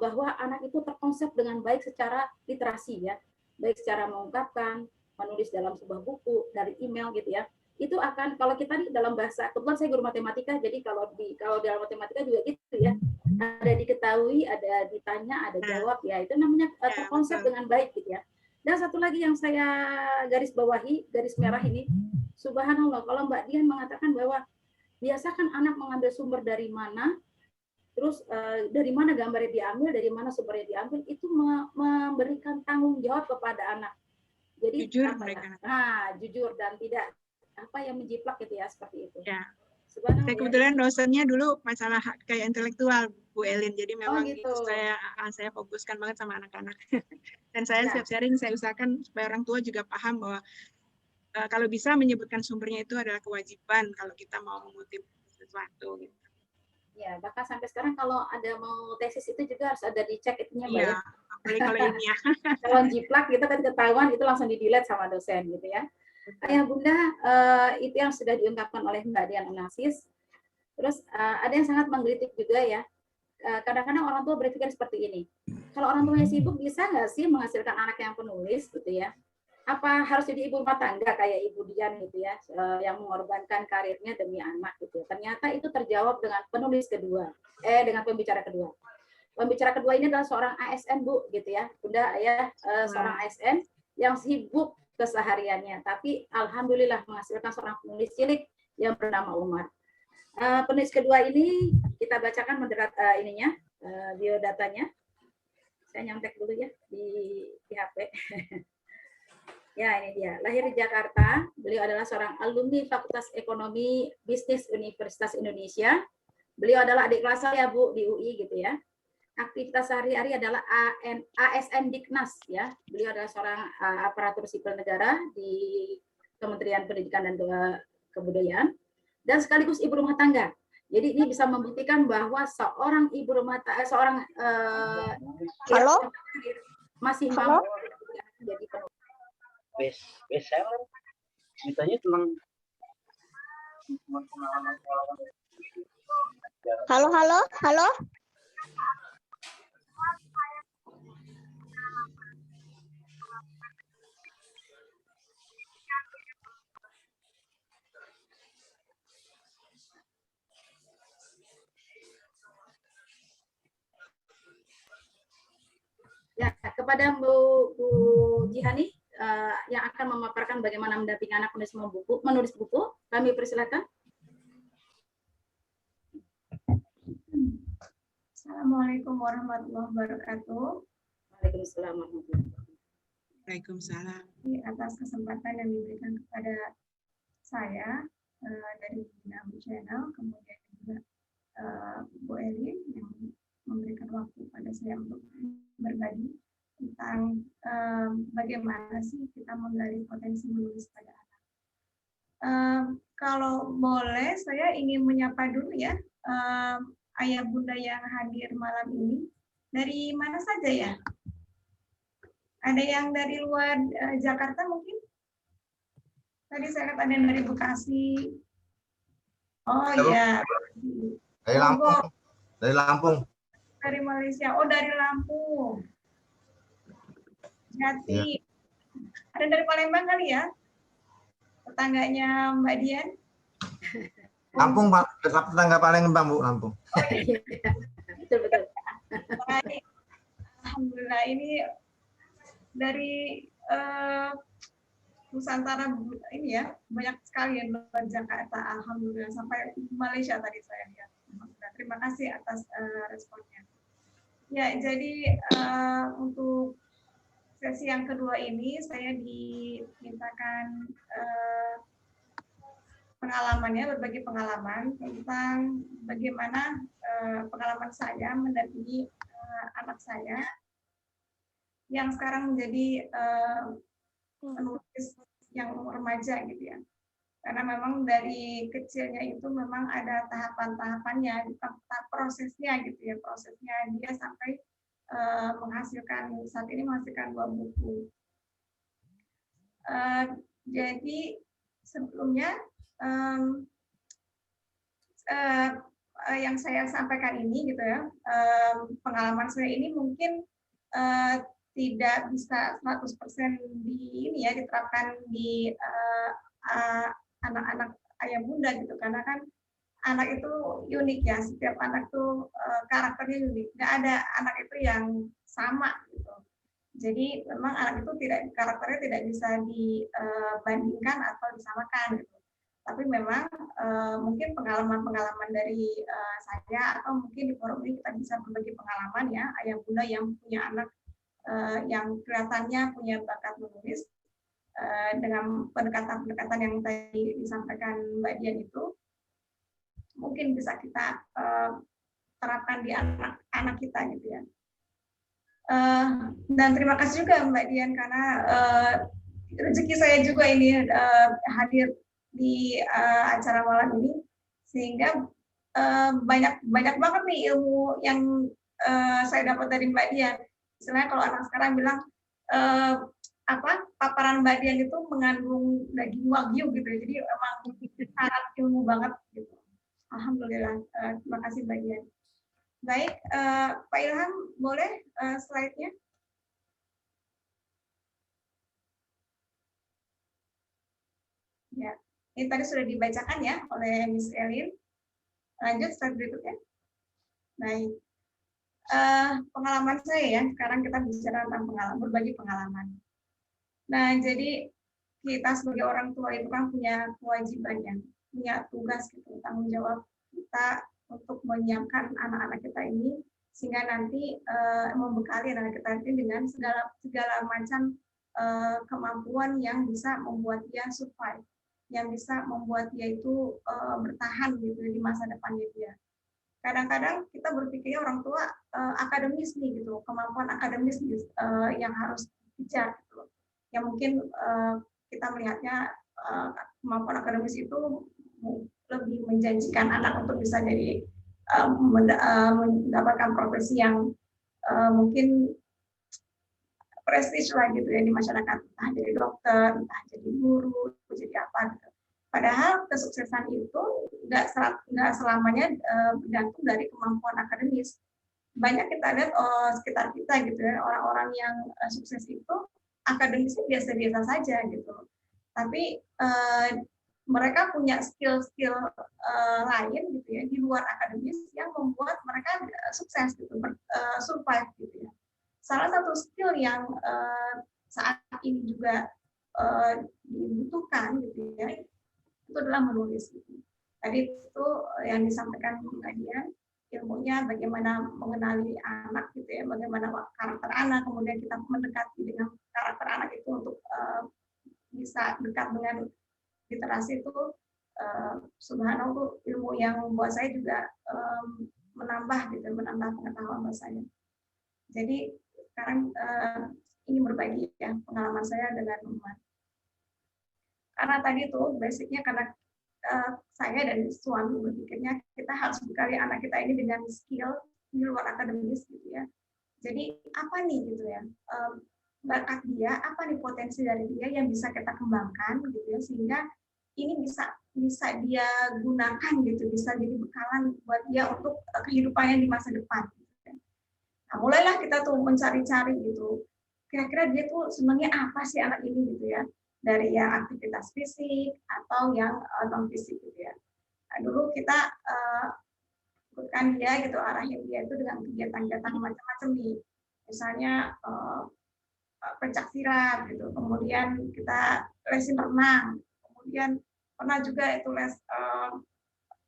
bahwa anak itu terkonsep dengan baik secara literasi ya, baik secara mengungkapkan, menulis dalam sebuah buku, dari email gitu ya. Itu akan, kalau kita nih dalam bahasa, kebetulan saya guru matematika, jadi kalau dalam matematika juga gitu ya, ada diketahui, ada ditanya, ada jawab ya, itu namanya terkonsep dengan baik gitu ya. Dan satu lagi yang saya garis bawahi, garis merah ini, subhanallah, kalau Mbak Dian mengatakan bahwa biasakan anak mengambil sumber dari mana, terus dari mana gambarnya diambil, dari mana sumbernya diambil, itu memberikan tanggung jawab kepada anak. Jadi jujur mereka. Jujur dan tidak yang menjiplak gitu ya, seperti itu. Ya. Saya kebetulan dosennya dulu masalah kayak intelektual, Bu Elin. Jadi memang gitu. Saya fokuskan banget sama anak-anak. Dan saya setiap sharing, saya usahakan supaya orang tua juga paham bahwa kalau bisa menyebutkan sumbernya itu adalah kewajiban kalau kita mau mengutip sesuatu. Gitu. Ya, bahkan sampai sekarang kalau ada mau tesis itu juga harus ada dicek itunya, Mbak. Iya, apalagi kalau ini ya. Kalau jiplak gitu kan ketahuan, itu langsung di-delete sama dosen gitu ya. Ayah Bunda, itu yang sudah diungkapkan oleh Mbak Dian Onassis. Terus ada yang sangat menggelitik juga ya. Kadang-kadang orang tua berpikir seperti ini. Kalau orang tuanya sibuk, bisa nggak sih menghasilkan anak yang penulis gitu ya? Apa harus jadi ibu rumah tangga kayak Ibu Dian gitu ya, yang mengorbankan karirnya demi anak gitu. Ternyata itu terjawab dengan dengan pembicara kedua. Pembicara kedua ini adalah seorang ASN, Bu, gitu ya. Bunda, Ayah, seorang ASN yang sibuk kesehariannya, tapi alhamdulillah menghasilkan seorang penulis cilik yang bernama Umar. Penulis kedua ini kita bacakan biodatanya. Saya nyontek dulu ya di HP. Ya, ini dia. Lahir di Jakarta, beliau adalah seorang alumni Fakultas Ekonomi Bisnis Universitas Indonesia. Beliau adalah adik kelas saya, Bu, di UI gitu ya. Aktivitas sehari-hari adalah ASN Diknas ya. Beliau adalah seorang aparatur sipil negara di Kementerian Pendidikan dan Kebudayaan dan sekaligus ibu rumah tangga. Jadi ini bisa membuktikan bahwa seorang ibu rumah tangga, masih mampu menjadi penulis. Saya ditanya tentang Halo. Ya, kepada Bu Jihani yang akan memaparkan bagaimana mendampingi anak menulis buku, kami persilakan. Assalamualaikum warahmatullahi wabarakatuh. Waalaikumsalam warahmatullahi wabarakatuh. Waalaikumsalam. Atas kesempatan yang diberikan kepada saya dari Nawi Channel, kemudian juga Bu Elin yang memberikan waktu pada saya untuk berbagi tentang bagaimana sih kita menggali potensi menulis pada anak. Kalau boleh, saya ingin menyapa dulu ya ayah bunda yang hadir malam ini. Dari mana saja ya? Ada yang dari luar Jakarta mungkin? Tadi saya lihat ada yang dari Bekasi. Oh iya. Dari Lampung. Dari Lampung. Dari Malaysia. Oh, dari Lampung. Jati. Ya. Ada dari Palembang kali ya? Tetangganya Mbak Dian. Lampung, Pak. Tetangga Palembang, Bu, Lampung. Oh, iya. Betul. Baik. Alhamdulillah, ini dari Nusantara ini ya, banyak sekali yang luar Jakarta. Alhamdulillah, sampai Malaysia tadi saya lihat. Terima kasih atas responnya. Ya, jadi untuk sesi yang kedua ini saya dimintakan pengalamannya, berbagi pengalaman tentang bagaimana pengalaman saya mendampingi anak saya yang sekarang menjadi penulis yang remaja gitu ya. Karena memang dari kecilnya itu memang ada tahapan-tahapannya, prosesnya gitu ya, prosesnya dia sampai menghasilkan, saat ini menghasilkan 2 buku. Jadi sebelumnya yang saya sampaikan ini gitu ya, pengalaman saya ini mungkin tidak bisa 100% diterapkan di anak-anak ayah bunda gitu, karena kan anak itu unik ya, setiap anak tuh karakternya unik, nggak ada anak itu yang sama gitu. Jadi memang anak itu karakternya tidak bisa dibandingkan atau disamakan gitu. Tapi memang mungkin pengalaman-pengalaman dari saya atau mungkin di forum ini kita bisa berbagi pengalaman ya, ayah bunda yang punya anak yang kelihatannya punya bakat menulis, dengan pendekatan-pendekatan yang tadi disampaikan Mbak Dian itu mungkin bisa kita terapkan di anak-anak kita gitu ya. Dan terima kasih juga Mbak Dian karena rezeki saya juga ini hadir di acara malam ini, sehingga banyak banget nih ilmu yang saya dapat dari Mbak Dian. Istilahnya kalau anak sekarang bilang paparan Mbak Dian itu mengandung daging wagyu gitu, jadi emang syarat ilmu banget gitu. Alhamdulillah, terima kasih Mbak Dian. Baik, Pak Ilham boleh slide-nya? Ya, ini tadi sudah dibacakan ya oleh Miss Elin. Lanjut slide berikutnya. Baik, pengalaman saya ya. Sekarang kita bicara tentang berbagi pengalaman. Nah, jadi kita sebagai orang tua itu kan punya kewajiban ya, punya tugas gitu, tanggung jawab kita untuk menyiapkan anak-anak kita ini sehingga nanti membekali anak kita ini dengan segala macam kemampuan yang bisa membuat dia survive, yang bisa membuat dia itu bertahan gitu di masa depannya dia. Kadang-kadang kita berpikirnya orang tua akademis nih gitu, kemampuan akademis yang harus dikejar gitu. Yang mungkin kita melihatnya kemampuan akademis itu lebih menjanjikan anak untuk bisa jadi mendapatkan profesi yang mungkin prestis lah gitu ya di masyarakat, entah jadi dokter, entah jadi guru, jadi apa gitu. Padahal kesuksesan itu nggak selamanya bergantung dari kemampuan akademis. Banyak kita lihat sekitar kita gitu ya, orang-orang yang sukses itu akademisnya biasa-biasa saja gitu. Tapi mereka punya skill-skill lain gitu ya di luar akademis yang membuat mereka sukses gitu, survive gitu ya. Salah satu skill yang saat ini juga dibutuhkan gitu ya, itu adalah menulis gitu. Tadi itu yang disampaikan Mbak Dian, ilmunya bagaimana mengenali anak gitu ya, bagaimana karakter anak, kemudian kita mendekati dengan karakter anak itu untuk bisa dekat dengan literasi itu, subhanallah ilmu yang buat saya juga menambah gitu, menambah pengetahuan buat saya. Jadi sekarang ingin berbagi ya pengalaman saya dengan umat. Karena tadi itu basicnya karena saya dan suami berpikirnya kita harus bekali anak kita ini dengan skill di luar akademis gitu ya. Jadi apa nih gitu ya, bakat dia, apa nih potensi dari dia yang bisa kita kembangkan gitu ya, sehingga ini bisa dia gunakan gitu, bisa jadi bekalan buat dia untuk kehidupannya di masa depan. Nah, mulailah kita tuh mencari-cari gitu, kira-kira dia tuh sebenarnya apa sih anak ini gitu ya, dari yang aktivitas fisik atau yang non fisik gitu ya. Nah, dulu kita ikutkan dia gitu, arahin dia itu dengan kegiatan-kegiatan macam-macam nih, misalnya pencak silat gitu, kemudian kita lesin renang, kemudian pernah juga itu les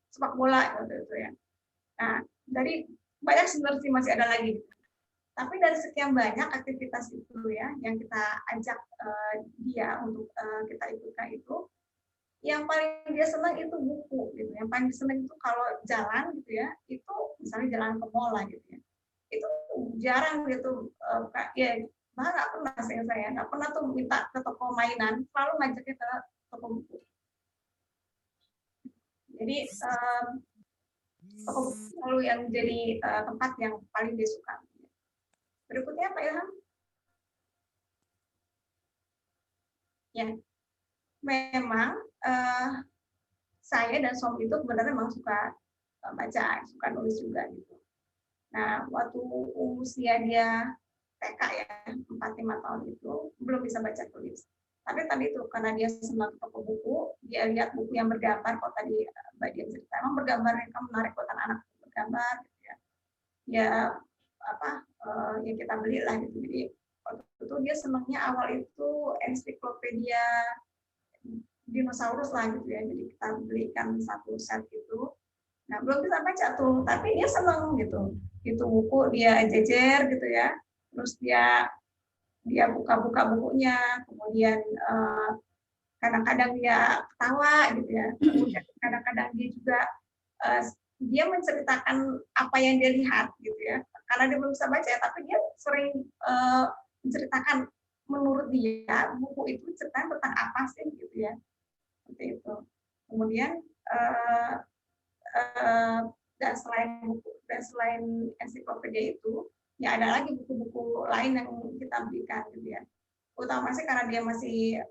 sepak bola gitu ya. Nah, dari banyak sebenarnya masih ada lagi. Tapi dari sekian banyak aktivitas itu ya yang kita ajak dia untuk kita ikutkan itu, yang paling dia senang itu buku gitu. Yang paling senang itu kalau jalan gitu ya, itu misalnya jalan ke mall lah gitu ya. Itu jarang gitu ya, bahkan nggak pernah saya nggak pernah tuh minta ke toko mainan, selalu ngajaknya ke toko buku. Jadi toko buku selalu yang jadi tempat yang paling dia suka. Berikutnya Pak Ilham. Ya, memang saya dan suami itu sebenarnya memang suka baca, suka nulis juga gitu. Nah, waktu usia dia TK ya, 4-5 tahun itu belum bisa baca tulis. Tapi tadi itu karena dia senang toko buku, dia lihat buku yang bergambar, kok tadi Mbak Dian cerita, emang bergambar yang menarik buat anak-anak bergambar, gitu ya. Ya apa? Ya kita belilah gitu. Jadi waktu itu dia senangnya awal itu ensiklopedia dinosaurus lah gitu ya. Jadi kita belikan satu set itu. Nah, belum bisa baca tuh, tapi dia seneng gitu. Itu buku dia jejer gitu ya. Terus dia buka-buka bukunya, kemudian kadang-kadang dia ketawa gitu ya. Kemudian kadang-kadang dia juga dia menceritakan apa yang dia lihat gitu ya. Karena dia belum bisa baca, tapi dia sering menceritakan menurut dia buku itu ceritanya tentang apa sih gitu ya. Seperti itu. Kemudian dan selain ensiklopedia itu, ya ada lagi buku-buku lain yang kita berikan gitu ya. Utama sih karena dia masih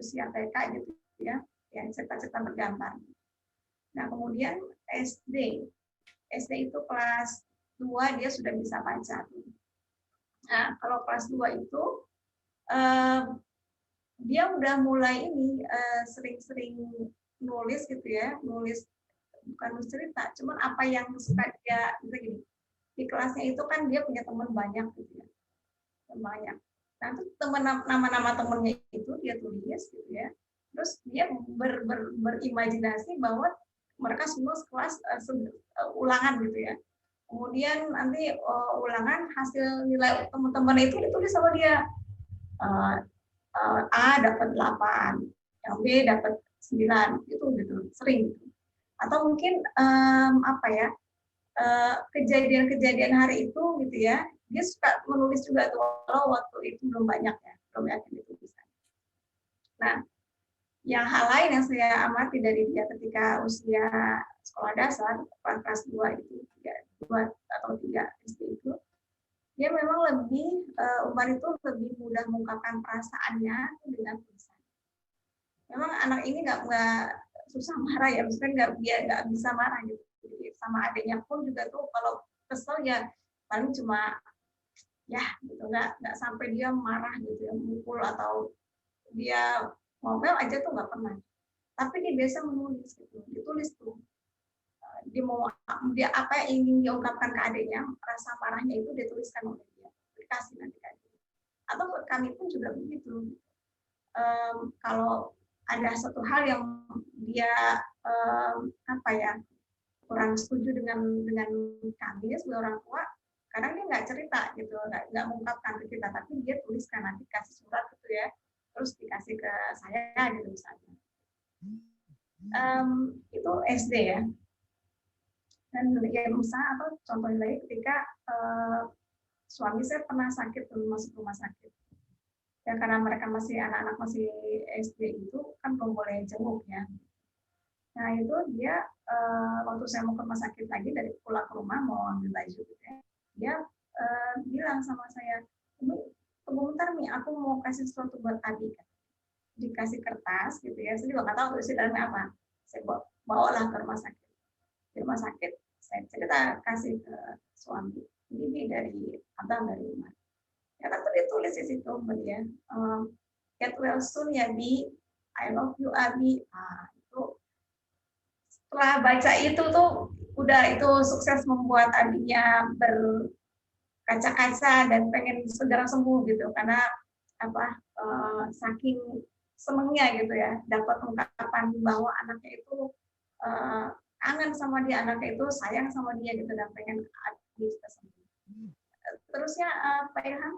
usia TK gitu ya, yang cerita-cerita bergambar. Nah, kemudian SD itu kelas 2 dia sudah bisa baca. Nah, kalau kelas 2 itu dia udah mulai ini sering-sering nulis gitu ya, bukan nulis cerita, cuman apa yang suka dia, bisa gini, di kelasnya itu kan dia punya teman banyak gitu ya, banyak. Nah, itu nama-nama temennya itu dia tulis gitu ya, terus dia berimajinasi bahwa mereka semua sekelas ulangan gitu ya. Kemudian nanti ulangan hasil nilai teman-teman itu ditulis sama dia. A dapat 8, yang B dapat 9, gitu sering gitu. Atau mungkin apa ya, kejadian-kejadian hari itu gitu ya, dia suka menulis juga tuh, kalau waktu itu belum banyak ya, belum yakin dituliskan. Nah, yang hal lain yang saya amati dari dia ketika usia sekolah dasar kelas 2 itu 2 atau 3 SD itu, dia memang lebih Umar itu lebih mudah mengungkapkan perasaannya dengan tulisan. Memang anak ini nggak susah marah ya, maksudnya nggak bisa marah gitu. Jadi sama adiknya pun juga tuh kalau kesel ya paling cuma ya gitu, nggak sampai dia marah gitu ya, mukul atau dia ngomel aja tuh nggak pernah. Tapi dia biasa menulis gitu, ditulis tuh. Dia apa yang ingin diungkapkan ke adiknya, rasa marahnya itu dituliskan oleh dia, dikasih nanti ke adiknya. Atau kami pun juga begitu. Kalau ada satu hal yang dia apa ya kurang setuju dengan kami sebagai orang tua, kadang dia nggak cerita gitu, nggak mengungkapkan ke kita, tapi dia tuliskan, nanti kasih surat gitu ya, terus dikasih ke saya gitu misalnya. Itu SD ya. Dan ya misalnya apa contohnya lagi ketika suami saya pernah sakit, masuk rumah sakit. Ya karena mereka masih anak-anak masih SD itu kan belum boleh jenguk ya. Nah itu dia waktu saya mau ke rumah sakit lagi, dari pulang ke rumah mau ambil baju gitu ya, dia bilang sama saya, tunggu bentar nih, aku mau kasih sesuatu buat Abi. Dikasih kertas gitu ya, saya juga nggak tahu isi dalamnya apa. Saya bawalah ke rumah sakit. Di rumah sakit saya cerita, kasih ke suami, ini dari abang dari rumah. Ya kan tuh ditulis di situ dia, get well soon ya Bi, I love you Abi. Itu setelah baca itu tuh udah itu sukses membuat Abinya berkaca-kaca dan pengen segera sembuh gitu, karena apa saking senengnya gitu ya dapat ungkapan bahwa anaknya itu kangen sama dia, anaknya itu sayang sama dia gitu, dan pengen Abi bisa sembuh. Terusnya Pak Ilham.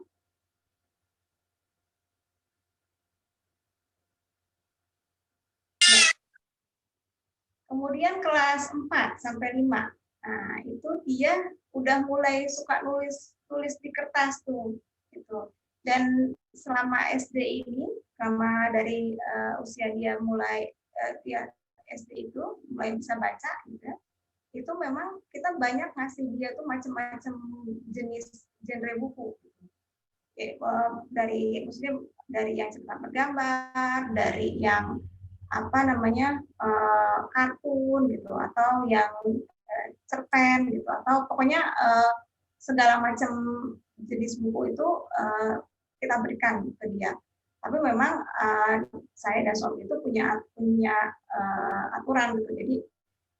Kemudian kelas 4 sampai 5. Nah, itu dia udah mulai suka tulis di kertas tuh gitu. Dan selama SD ini, selama dari usia dia mulai dia SD itu mulai bisa baca gitu ya, itu memang kita banyak ngasih dia tuh macam-macam jenis genre buku. Maksudnya dari yang cerita bergambar, dari yang apa namanya kartun gitu, atau yang cerpen gitu, atau pokoknya segala macam jenis buku itu kita berikan ke dia. Tapi memang saya dan suami itu punya aturan gitu. Jadi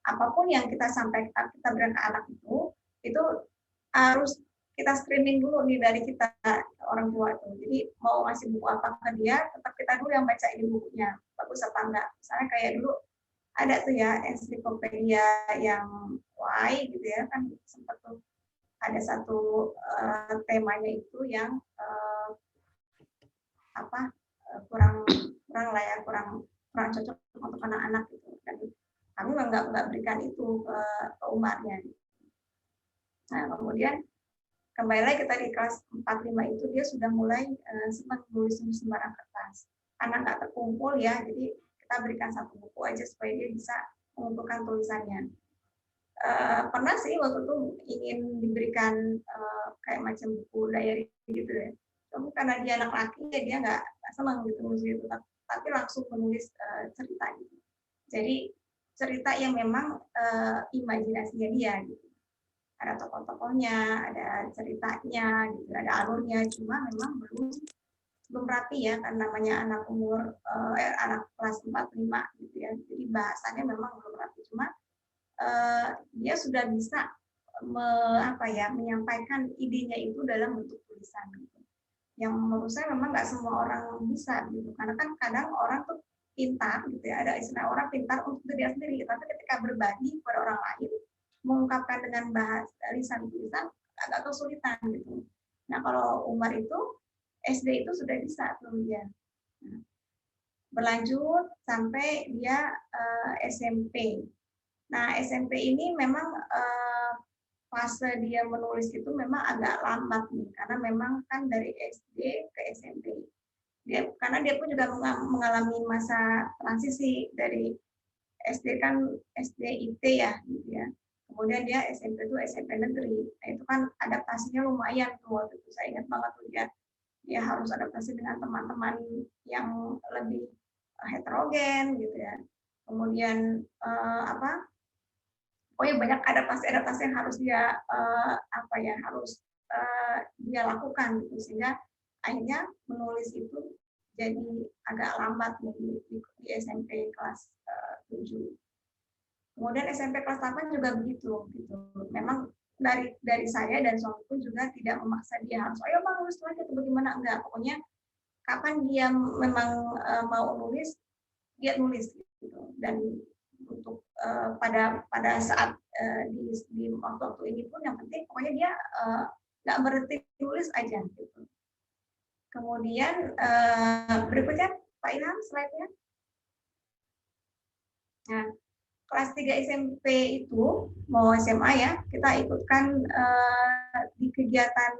apapun yang kita sampaikan, kita berikan ke anak itu harus kita screening dulu nih dari kita orang tua itu. Jadi mau ngasih buku apa ke dia, tetap kita dulu yang baca ini bukunya, bagus apa enggak. Misalnya kayak dulu ada tuh ya ensiklopedia yang Y gitu ya, kan sempat tuh ada satu temanya itu yang kurang cocok untuk anak-anak gitu. Dan kami nggak berikan itu ke Umarnya. Nah kemudian kembali lagi kita di kelas 4-5 itu dia sudah mulai sempat menulis sembarang kertas. Karena nggak terkumpul ya, jadi kita berikan satu buku aja supaya dia bisa mengumpulkan tulisannya. Pernah sih waktu itu ingin diberikan kayak macam buku diary gitu ya. Tapi karena dia anak laki ya dia nggak senang gitu nulis gitu, tapi langsung menulis cerita gitu. Jadi cerita yang memang imajinasinya dia gitu. Ada tokoh-tokohnya, ada ceritanya, gitu, ada alurnya, cuma memang belum rapi ya, karena namanya anak anak kelas 4-5 gitu ya. Jadi bahasanya memang belum rapi, cuma dia sudah bisa menyampaikan idenya itu dalam bentuk tulisan gitu. Yang menurut saya memang nggak semua orang bisa gitu, karena kan kadang orang tuh pintar gitu ya, ada istilah orang pintar untuk diri sendiri, tapi ketika berbagi kepada orang lain mengungkapkan dengan bahasa lisan tulisan agak kesulitan gitu. Nah kalau Umar itu SD itu sudah bisa tuh dia. Nah, berlanjut sampai dia SMP. Nah SMP ini memang fase dia menulis itu memang agak lambat nih, karena memang kan dari SD ke SMP. Karena dia pun juga mengalami masa transisi dari SD kan SD IT ya, gitu ya. Kemudian dia SMP itu SMP negeri. Nah, itu kan adaptasinya lumayan tuh waktu itu. Saya ingat banget tuh dia harus adaptasi dengan teman-teman yang lebih heterogen gitu ya. Kemudian pokoknya banyak adaptasi yang harus dia dia lakukan gitu, sehingga akhirnya menulis itu jadi agak lambat di SMP kelas 7. Kemudian SMP kelas 8 juga begitu gitu. Memang dari saya dan suami pun juga tidak memaksa dia harus ayo Bang nulis lagi atau bagaimana, enggak. Pokoknya kapan dia memang mau nulis, dia nulis gitu. Dan untuk pada saat di waktu ini pun yang penting pokoknya dia nggak berhenti nulis aja gitu. Kemudian berikutnya Pak Ilham slide-nya. Nah, kelas 3 SMP itu mau SMA ya, kita ikutkan di kegiatan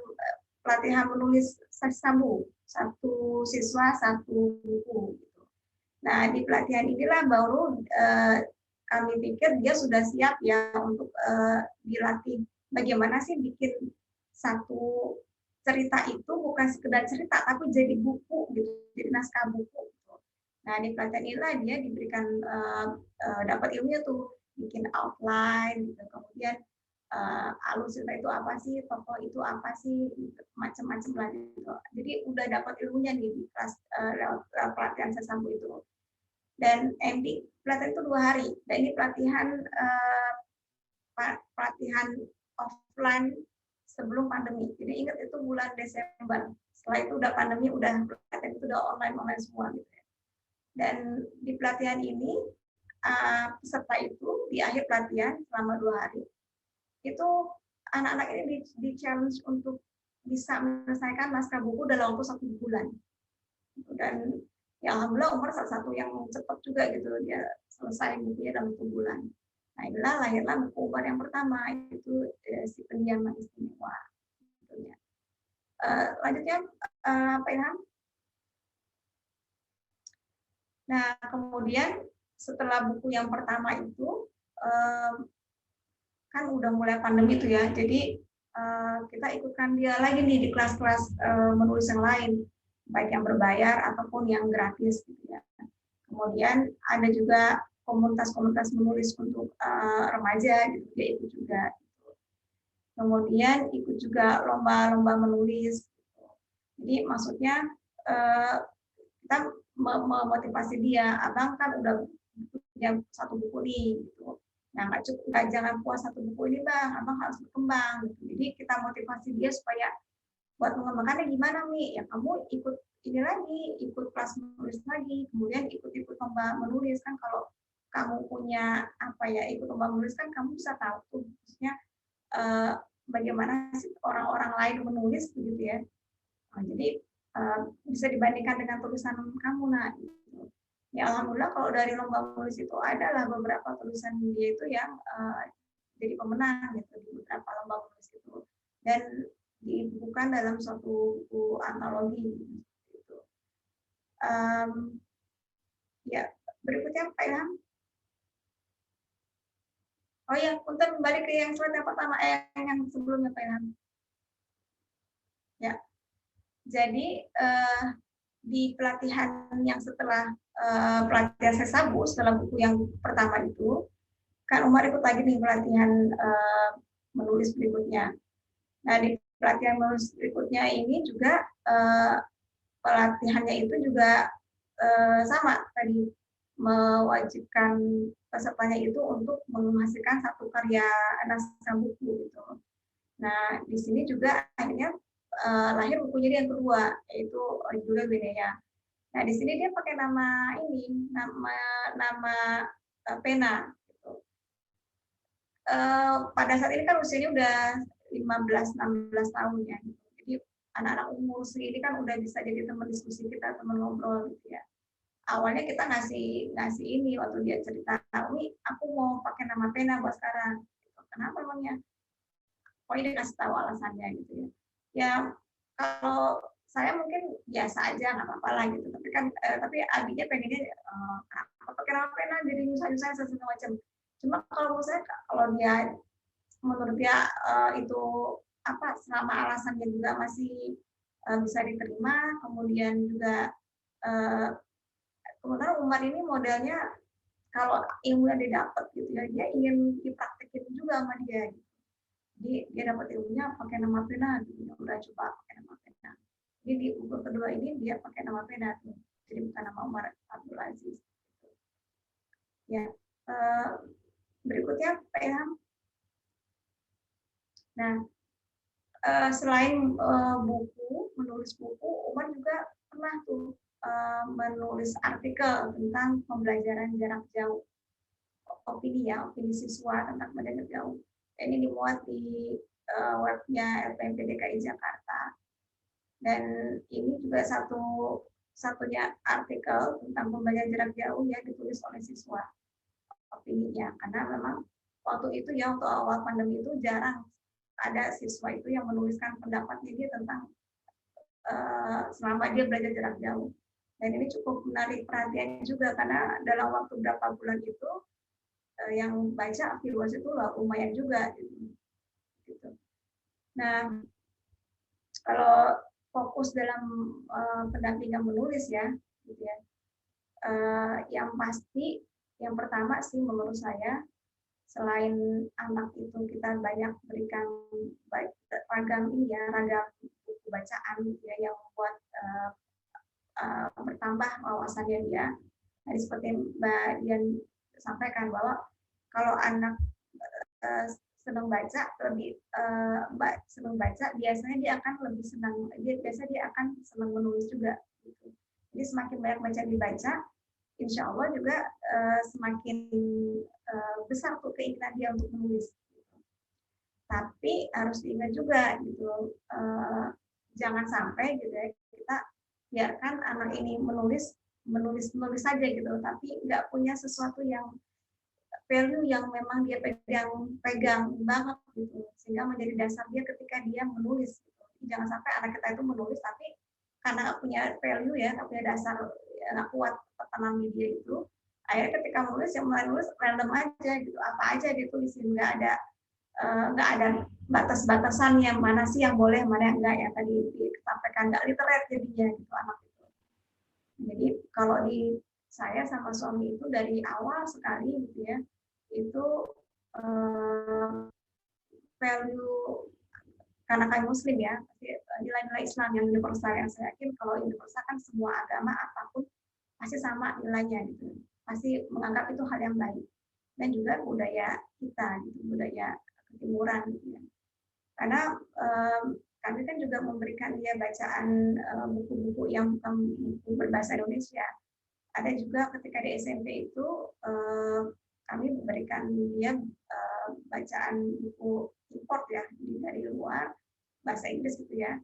pelatihan menulis sambu, satu siswa satu buku gitu. Nah di pelatihan inilah baru kami pikir dia sudah siap ya untuk dilatih bagaimana sih bikin satu cerita itu bukan sekedar cerita tapi jadi buku gitu, jadi naskah buku. Nah di pelatihan inilah dia diberikan dapat ilmunya tuh bikin outline gitu. Kemudian alur cerita itu apa sih, tokoh itu apa sih, macam-macam lah gitu. Jadi udah dapat ilmunya nih di kelas lewat pelatihan sesambu itu. Dan MD pelatihan itu 2 hari. Dan ini pelatihan offline sebelum pandemi. Jadi ingat itu bulan Desember. Setelah itu udah pandemi, udah pelatihan itu udah online semua gitu ya. Dan di pelatihan ini peserta itu di akhir pelatihan selama 2 hari itu anak-anak ini di challenge untuk bisa menyelesaikan naskah buku dalam waktu 1 bulan. Dan ya alhamdulillah Umar salah satu yang cepat juga gitu, dia selesai bukunya dalam 1 bulan. Nah inilah lahirlah buku Umar yang pertama, itu si pendiam istimewa. Lanjutnya Pak Ilham. Nah kemudian setelah buku yang pertama itu kan udah mulai pandemi itu ya, jadi kita ikutkan dia lagi nih di kelas-kelas menulis yang lain, baik yang berbayar ataupun yang gratis gitu ya. Kemudian ada juga komunitas-komunitas menulis untuk remaja gitu, dia ikut juga. Kemudian ikut juga lomba-lomba menulis. Jadi maksudnya kita memotivasi dia, abang kan udah punya satu buku nih gitu. Nah, jangan puas satu buku ini bang, abang harus berkembang. Gitu. Jadi kita motivasi dia supaya buat mengembangkannya gimana nih? Ya kamu ikut ini lagi, ikut kelas menulis lagi, kemudian ikut lomba menulis kan kalau kamu punya apa ya ikut lomba menulis kan kamu bisa tahu tuh khususnya bagaimana sih orang-orang lain menulis begitu ya. Nah, jadi bisa dibandingkan dengan tulisan kamu nah. Gitu. Ya alhamdulillah kalau dari lomba menulis itu adalah beberapa tulisan dia itu yang jadi pemenang gitu di beberapa lomba menulis itu dan dibukukan dalam suatu buku antologi gitu. Ya berikutnya Pak Ilham. Oh ya, untuk kembali ke yang slide yang pertama yang sebelumnya Pak Ilham. Ya, jadi di pelatihan yang setelah pelatihan Sesabu, setelah buku yang pertama itu, kan Umar ikut lagi nih pelatihan menulis berikutnya. Nah, di pelatihan menulis berikutnya ini juga pelatihannya itu juga sama tadi mewajibkan pesertanya itu untuk menghasilkan satu karya naskah buku gitu. Nah, di sini juga akhirnya lahir bukunya yang kedua yaitu Julia Winea. Nah, di sini dia pakai nama ini, nama pena. Gitu. Pada saat ini kan usianya udah 15-16 tahun ya. Gitu. Jadi anak-anak umur segini kan udah bisa jadi teman diskusi kita, teman ngobrol gitu ya. Awalnya kita ngasih ini waktu dia cerita, "Wi, aku mau pakai nama pena buat sekarang." Gitu. Kenapa emangnya? Pokoknya dia kasih tahu alasannya gitu ya. Ya kalau saya mungkin biasa aja nggak apa-apa lah gitu, tapi kan tapi Abinya pengennya apa pakai nama pena jadi nyusah-nyusah segala macam. Cuma kalau menurut saya kalau dia menurut dia itu apa selama alasannya juga masih bisa diterima, kemudian juga kemudian Umar ini modelnya kalau ilmu yang didapat gitu ya dia ingin dipraktekin juga sama dia. Gitu. Jadi dia dapat ilmunya pakai nama pena, gitu. Udah coba pakai nama pena. Jadi di buku kedua ini dia pakai nama pena tuh. Jadi bukan nama Umar Abdul Aziz. Ya, berikutnya Pak Ilham. Nah, selain buku, menulis buku, Umar juga pernah tuh menulis artikel tentang pembelajaran jarak jauh. Opini siswa tentang pembelajaran jarak jauh. Ini dimuat di webnya LPMP DKI Jakarta. Dan ini juga satunya artikel tentang pembelajaran jarak jauh yang ditulis oleh siswa opininya. Karena memang waktu itu ya untuk awal pandemi itu jarang ada siswa itu yang menuliskan pendapatnya dia tentang selama dia belajar jarak jauh. Dan ini cukup menarik perhatian juga karena dalam waktu beberapa bulan itu yang baca viewers itu lumayan juga gitu. Nah, kalau fokus dalam pendampingan menulis ya, gitu ya. Yang pasti, yang pertama sih menurut saya, selain anak itu kita banyak berikan ragam buku bacaan gitu ya, yang membuat bertambah wawasannya dia. Jadi seperti Mbak Dian sampaikan bahwa kalau anak senang baca biasanya dia akan lebih senang dia akan senang menulis juga gitu. Jadi semakin banyak baca dibaca insya Allah juga semakin besar tuh keinginan dia untuk menulis gitu. Tapi harus diingat juga gitu jangan sampai gitu ya kita biarkan anak ini menulis saja gitu tapi nggak punya sesuatu yang value yang memang dia pegang banget gitu sehingga menjadi dasar dia ketika dia menulis gitu. Jangan sampai anak kita itu menulis tapi karena nggak punya value ya nggak punya dasar nggak kuat tertanam di dia itu Akhirnya ketika menulis yang mulai nulis random aja gitu, apa aja ditulisin, nggak ada batas-batasan yang mana sih yang boleh, mana yang enggak, ya tadi disampaikan, nggak literat jadinya gitu anak itu. Jadi kalau di saya sama suami itu dari awal sekali gitu ya, itu value karena kami Muslim ya, nilai-nilai Islam yang universal, yang saya yakin kalau universal kan semua agama apapun pasti sama nilainya gitu, pasti menganggap itu hal yang baik. Dan juga budaya kita, gitu, budaya ketimuran gitu ya. Karena kami kan juga memberikan dia bacaan buku-buku yang bukan buku berbahasa Indonesia. Ada juga ketika di SMP itu kami memberikan dia bacaan buku import ya dari luar bahasa Inggris gitu ya.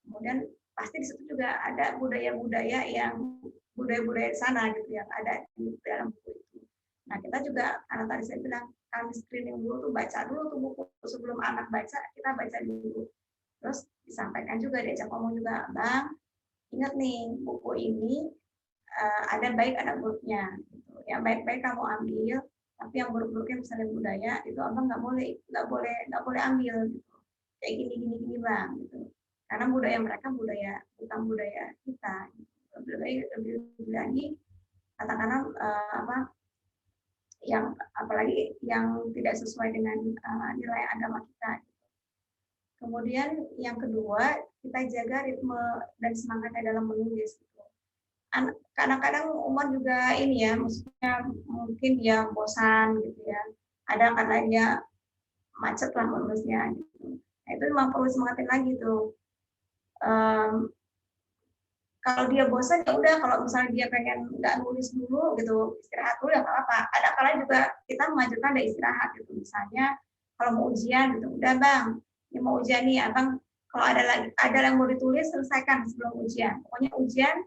Kemudian pasti di situ juga ada budaya-budaya yang budaya-budaya sana gitu yang ada di dalam buku itu. Nah kita juga karena tadi saya bilang kami screening dulu tuh, baca dulu tuh buku sebelum anak baca, kita baca dulu. Terus disampaikan juga, diajak ngomong juga, Bang, ingat nih buku ini ada baik ada buruknya. Gitu. Yang baik-baik kamu ambil, tapi yang buruk-buruknya misalnya budaya itu abang nggak boleh ambil gitu. Kayak gini Bang gitu. Karena budaya mereka bukan budaya kita. Gitu. Lebih lagi katakanlah yang apalagi yang tidak sesuai dengan nilai agama kita. Kemudian yang kedua, kita jaga ritme dan semangatnya dalam menulis. Kadang-kadang Umar juga ini ya, maksudnya mungkin dia bosan gitu ya. Ada karena dia macet lah menulisnya. Gitu. Nah, itu memang perlu semangatin lagi tuh. Kalau dia bosan ya udah, kalau misalnya dia pengen nggak nulis dulu gitu, istirahat dulu ya nggak apa-apa. Ada kala juga kita mengajukan ada istirahat gitu. Misalnya kalau mau ujian gitu, udah Bang, ini mau ujian nih, Abang kalau ada yang mau ditulis selesaikan sebelum ujian. Pokoknya ujian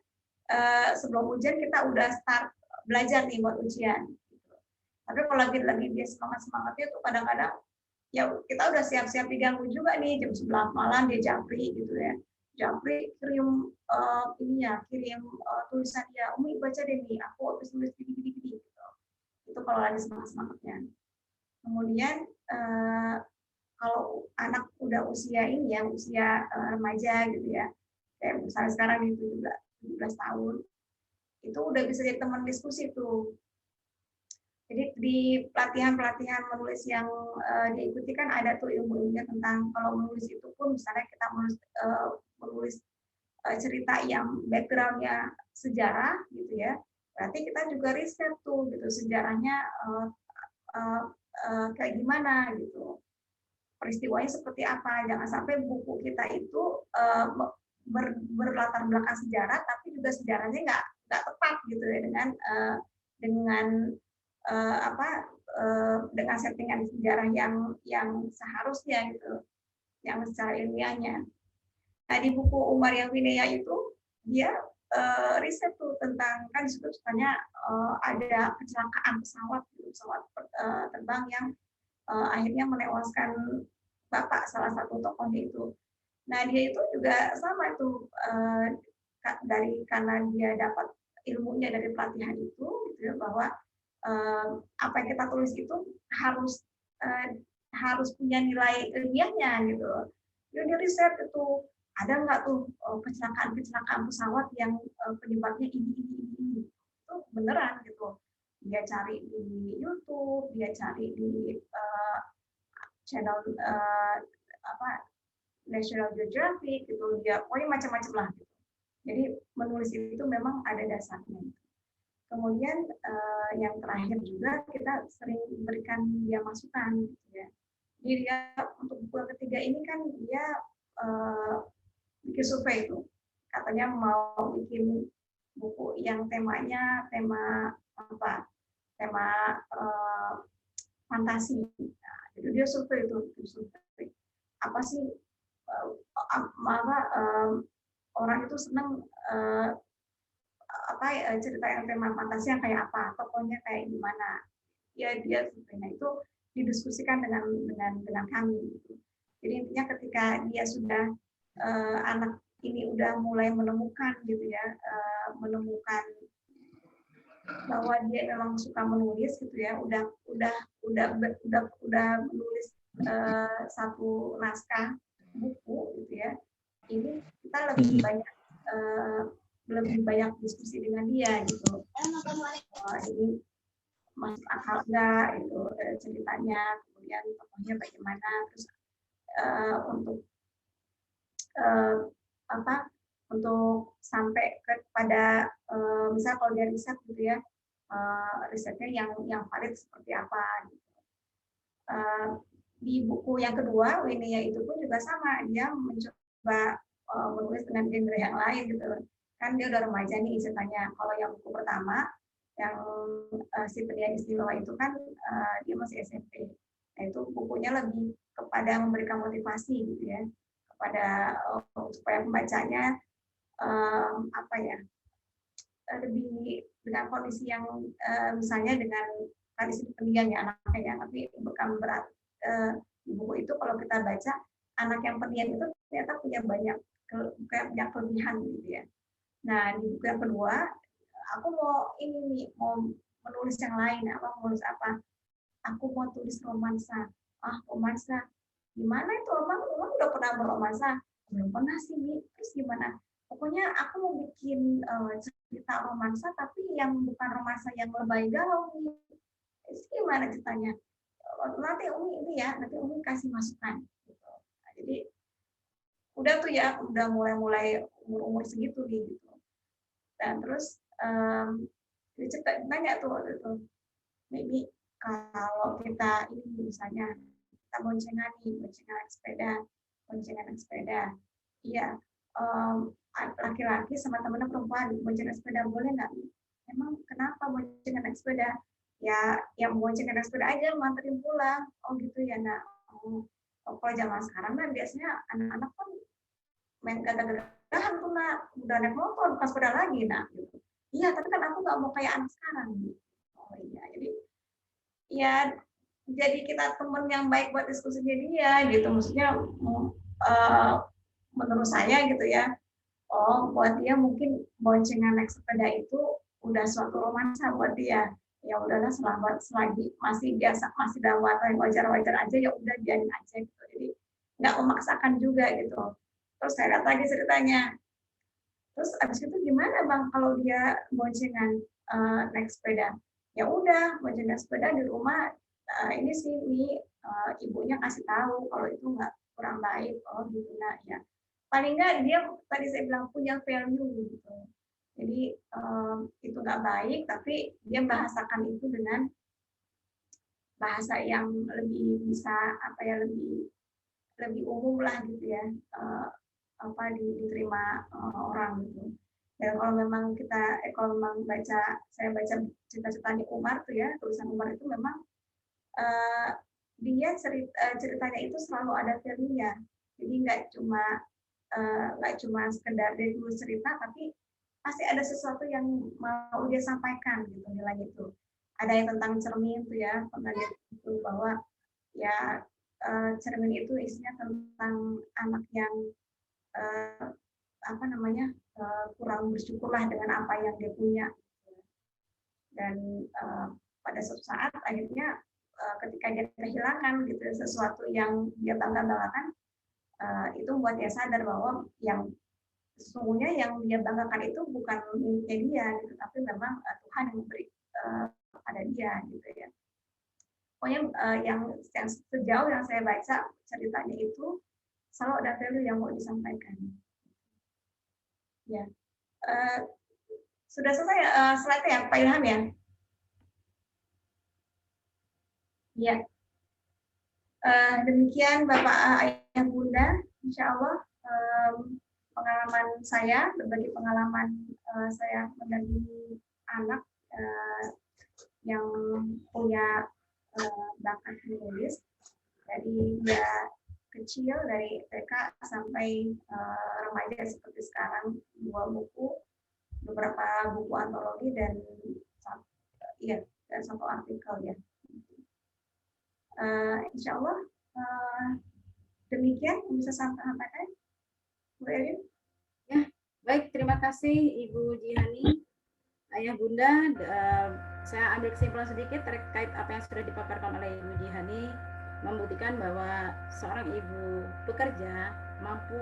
sebelum ujian kita udah start belajar nih buat ujian. Gitu. Tapi kalau lagi dia semangatnya tuh kadang-kadang ya kita udah siap-siap diganggu juga nih jam 11 malam dia japri gitu ya. Japri kirim kirim tulisan dia, Umi baca deh nih, aku habis nulis gini gitu. Itu kalau lagi semangatnya. Kemudian kalau anak udah usia ini ya, usia remaja gitu ya, kayak misalnya sekarang itu juga 17 tahun, itu udah bisa jadi teman diskusi tuh. Jadi di pelatihan-pelatihan menulis yang diikuti kan ada tuh ilmu-ilmunya tentang kalau menulis itu pun misalnya kita menulis cerita yang background-nya sejarah gitu ya, berarti kita juga riset tuh gitu sejarahnya kayak gimana gitu, peristiwanya seperti apa, jangan sampai buku kita itu berlatar belakang sejarah tapi juga sejarahnya nggak tepat gitu ya dengan settingan sejarah yang seharusnya gitu, yang secara ilmiahnya. Nah di buku Umar yang Winea itu dia riset tuh tentang, kan di situ misalnya ada kecelakaan pesawat terbang yang akhirnya menewaskan bapak salah satu tokohnya itu. Nah dia itu juga sama itu karena dia dapat ilmunya dari pelatihan itu gitu ya, bahwa apa yang kita tulis itu harus punya nilai ilmiahnya gitu. Dia riset itu ada nggak tuh kecelakaan pesawat yang penyebabnya ini itu beneran gitu. Dia cari di YouTube, dia cari di channel National Geographic gitu, dia pokoknya macam-macam lah gitu. Jadi menulis itu memang ada dasarnya. Kemudian yang terakhir juga kita sering berikan dia masukan gitu ya. Jadi dia untuk buku yang ketiga ini kan dia bikin survei itu, katanya mau bikin buku yang tema fantasi. Nah, jadi dia survei apa sih orang itu senang cerita yang tema fantasi yang kayak apa, tokohnya kayak gimana. Dia surveinya itu didiskusikan dengan kami. Gitu. Jadi intinya ketika dia sudah anak ini udah mulai menemukan gitu ya, menemukan bahwa dia memang suka menulis gitu ya, udah menulis satu naskah buku gitu ya, ini kita lebih banyak diskusi dengan dia gitu. Ini masuk akal enggak itu ceritanya, kemudian tokohnya bagaimana, terus untuk untuk sampai kepada misal kalau dia riset gitu ya, risetnya yang valid seperti apa gitu. Di buku yang kedua Winia itu pun juga sama, dia mencoba menulis dengan genre yang lain gitu, kan dia udah remaja nih ceritanya. Kalau yang buku pertama yang si pendiam istimewa itu kan dia masih SMP. Nah itu bukunya lebih kepada memberikan motivasi gitu ya, kepada supaya pembacanya lebih dengan kondisi yang misalnya dengan kondisi pendiam ya anaknya ya, tapi bukan berat. Di buku itu kalau kita baca, anak yang pendiam itu ternyata punya banyak kelebihan gitu ya. Nah di buku yang kedua, aku mau menulis yang lain. Menulis apa? Aku mau tulis romansa. Romansa. Gimana itu Omang udah pernah beromansa? Belum pernah sih, Bi. Terus gimana? Pokoknya aku mau bikin cerita romansa, tapi yang bukan romansa yang lebay galau nih. Terus gimana ceritanya? Nanti Umi kasih masukan. Gitu. Nah, jadi udah tuh ya, udah mulai umur segitu nih gitu. Dan terus dia nanya tuh waktu itu, Mimi, kalau kita ini misalnya kita boncengan sepeda, iya, laki-laki sama temennya perempuan boncengan sepeda boleh nggak? Emang kenapa boncengan naik sepeda? Ya, yang boncengan naik sepeda aja nganterin pulang. Oh gitu ya, nak. Kalau zaman sekarang kan biasanya anak-anak kan main gagah-gagahan tuh nak, udah naik motor bukan sepeda lagi nak. Gitu. Iya, tapi kan aku nggak mau kayak anak sekarang. Oh iya, jadi kita teman yang baik buat diskusinya dia gitu. Maksudnya menurut saya gitu ya. Oh, buat dia mungkin boncengan naik sepeda itu udah suatu romansa buat dia. Ya udahlah, selagi masih biasa, masih dalam wajar-wajar aja, ya udah biarin aja gitu. Jadi nggak memaksakan juga gitu. Terus saya lihat lagi ceritanya. Terus abis itu gimana Bang kalau dia boncengan naik sepeda? Ya udah, boncengan sepeda di rumah. Ini sih ibunya kasih tahu kalau itu nggak kurang baik. Oh gitu, nah ya. Paling nggak dia tadi saya bilang punya value gitu. Jadi itu nggak baik, tapi dia bahasakan itu dengan bahasa yang lebih bisa lebih umum lah gitu ya, diterima orang gitu. Dan kalau memang saya baca cerita-ceritanya Umar tuh ya, tulisan Umar itu memang dia ceritanya itu selalu ada value-nya. Jadi nggak cuma sekedar dia tulis cerita, tapi pasti ada sesuatu yang mau dia sampaikan gitu nilai itu. Ada yang tentang cermin tuh ya, pernah lihat itu bahwa ya cermin itu isinya tentang anak yang kurang bersyukurlah dengan apa yang dia punya. Dan pada suatu saat akhirnya ketika dia kehilangan gitu sesuatu yang dia banggakan, itu membuat dia sadar bahwa yang sesungguhnya yang dia banggakan itu bukan miliknya dia, gitu, tapi memang Tuhan yang memberi kepada dia, gitu ya. Pokoknya yang sejauh yang saya baca ceritanya itu selalu ada value yang mau disampaikan. Ya, sudah selesai slide ya, Pak Ilham ya? Ya. Demikian Bapak Ayah Bunda, insya Allah pengalaman saya, berbagi pengalaman saya mendampingi anak yang punya bakat menulis dari dia kecil, dari TK sampai remaja seperti sekarang, 2 buku, beberapa buku antologi dan 1 artikel ya. Insya Allah demikian yang bisa saya sampaikan, Bu Elin. Ya, baik, terima kasih Ibu Jihani. Ayah Bunda, saya ambil kesimpulan sedikit terkait apa yang sudah dipaparkan oleh Ibu Jihani, membuktikan bahwa seorang ibu bekerja mampu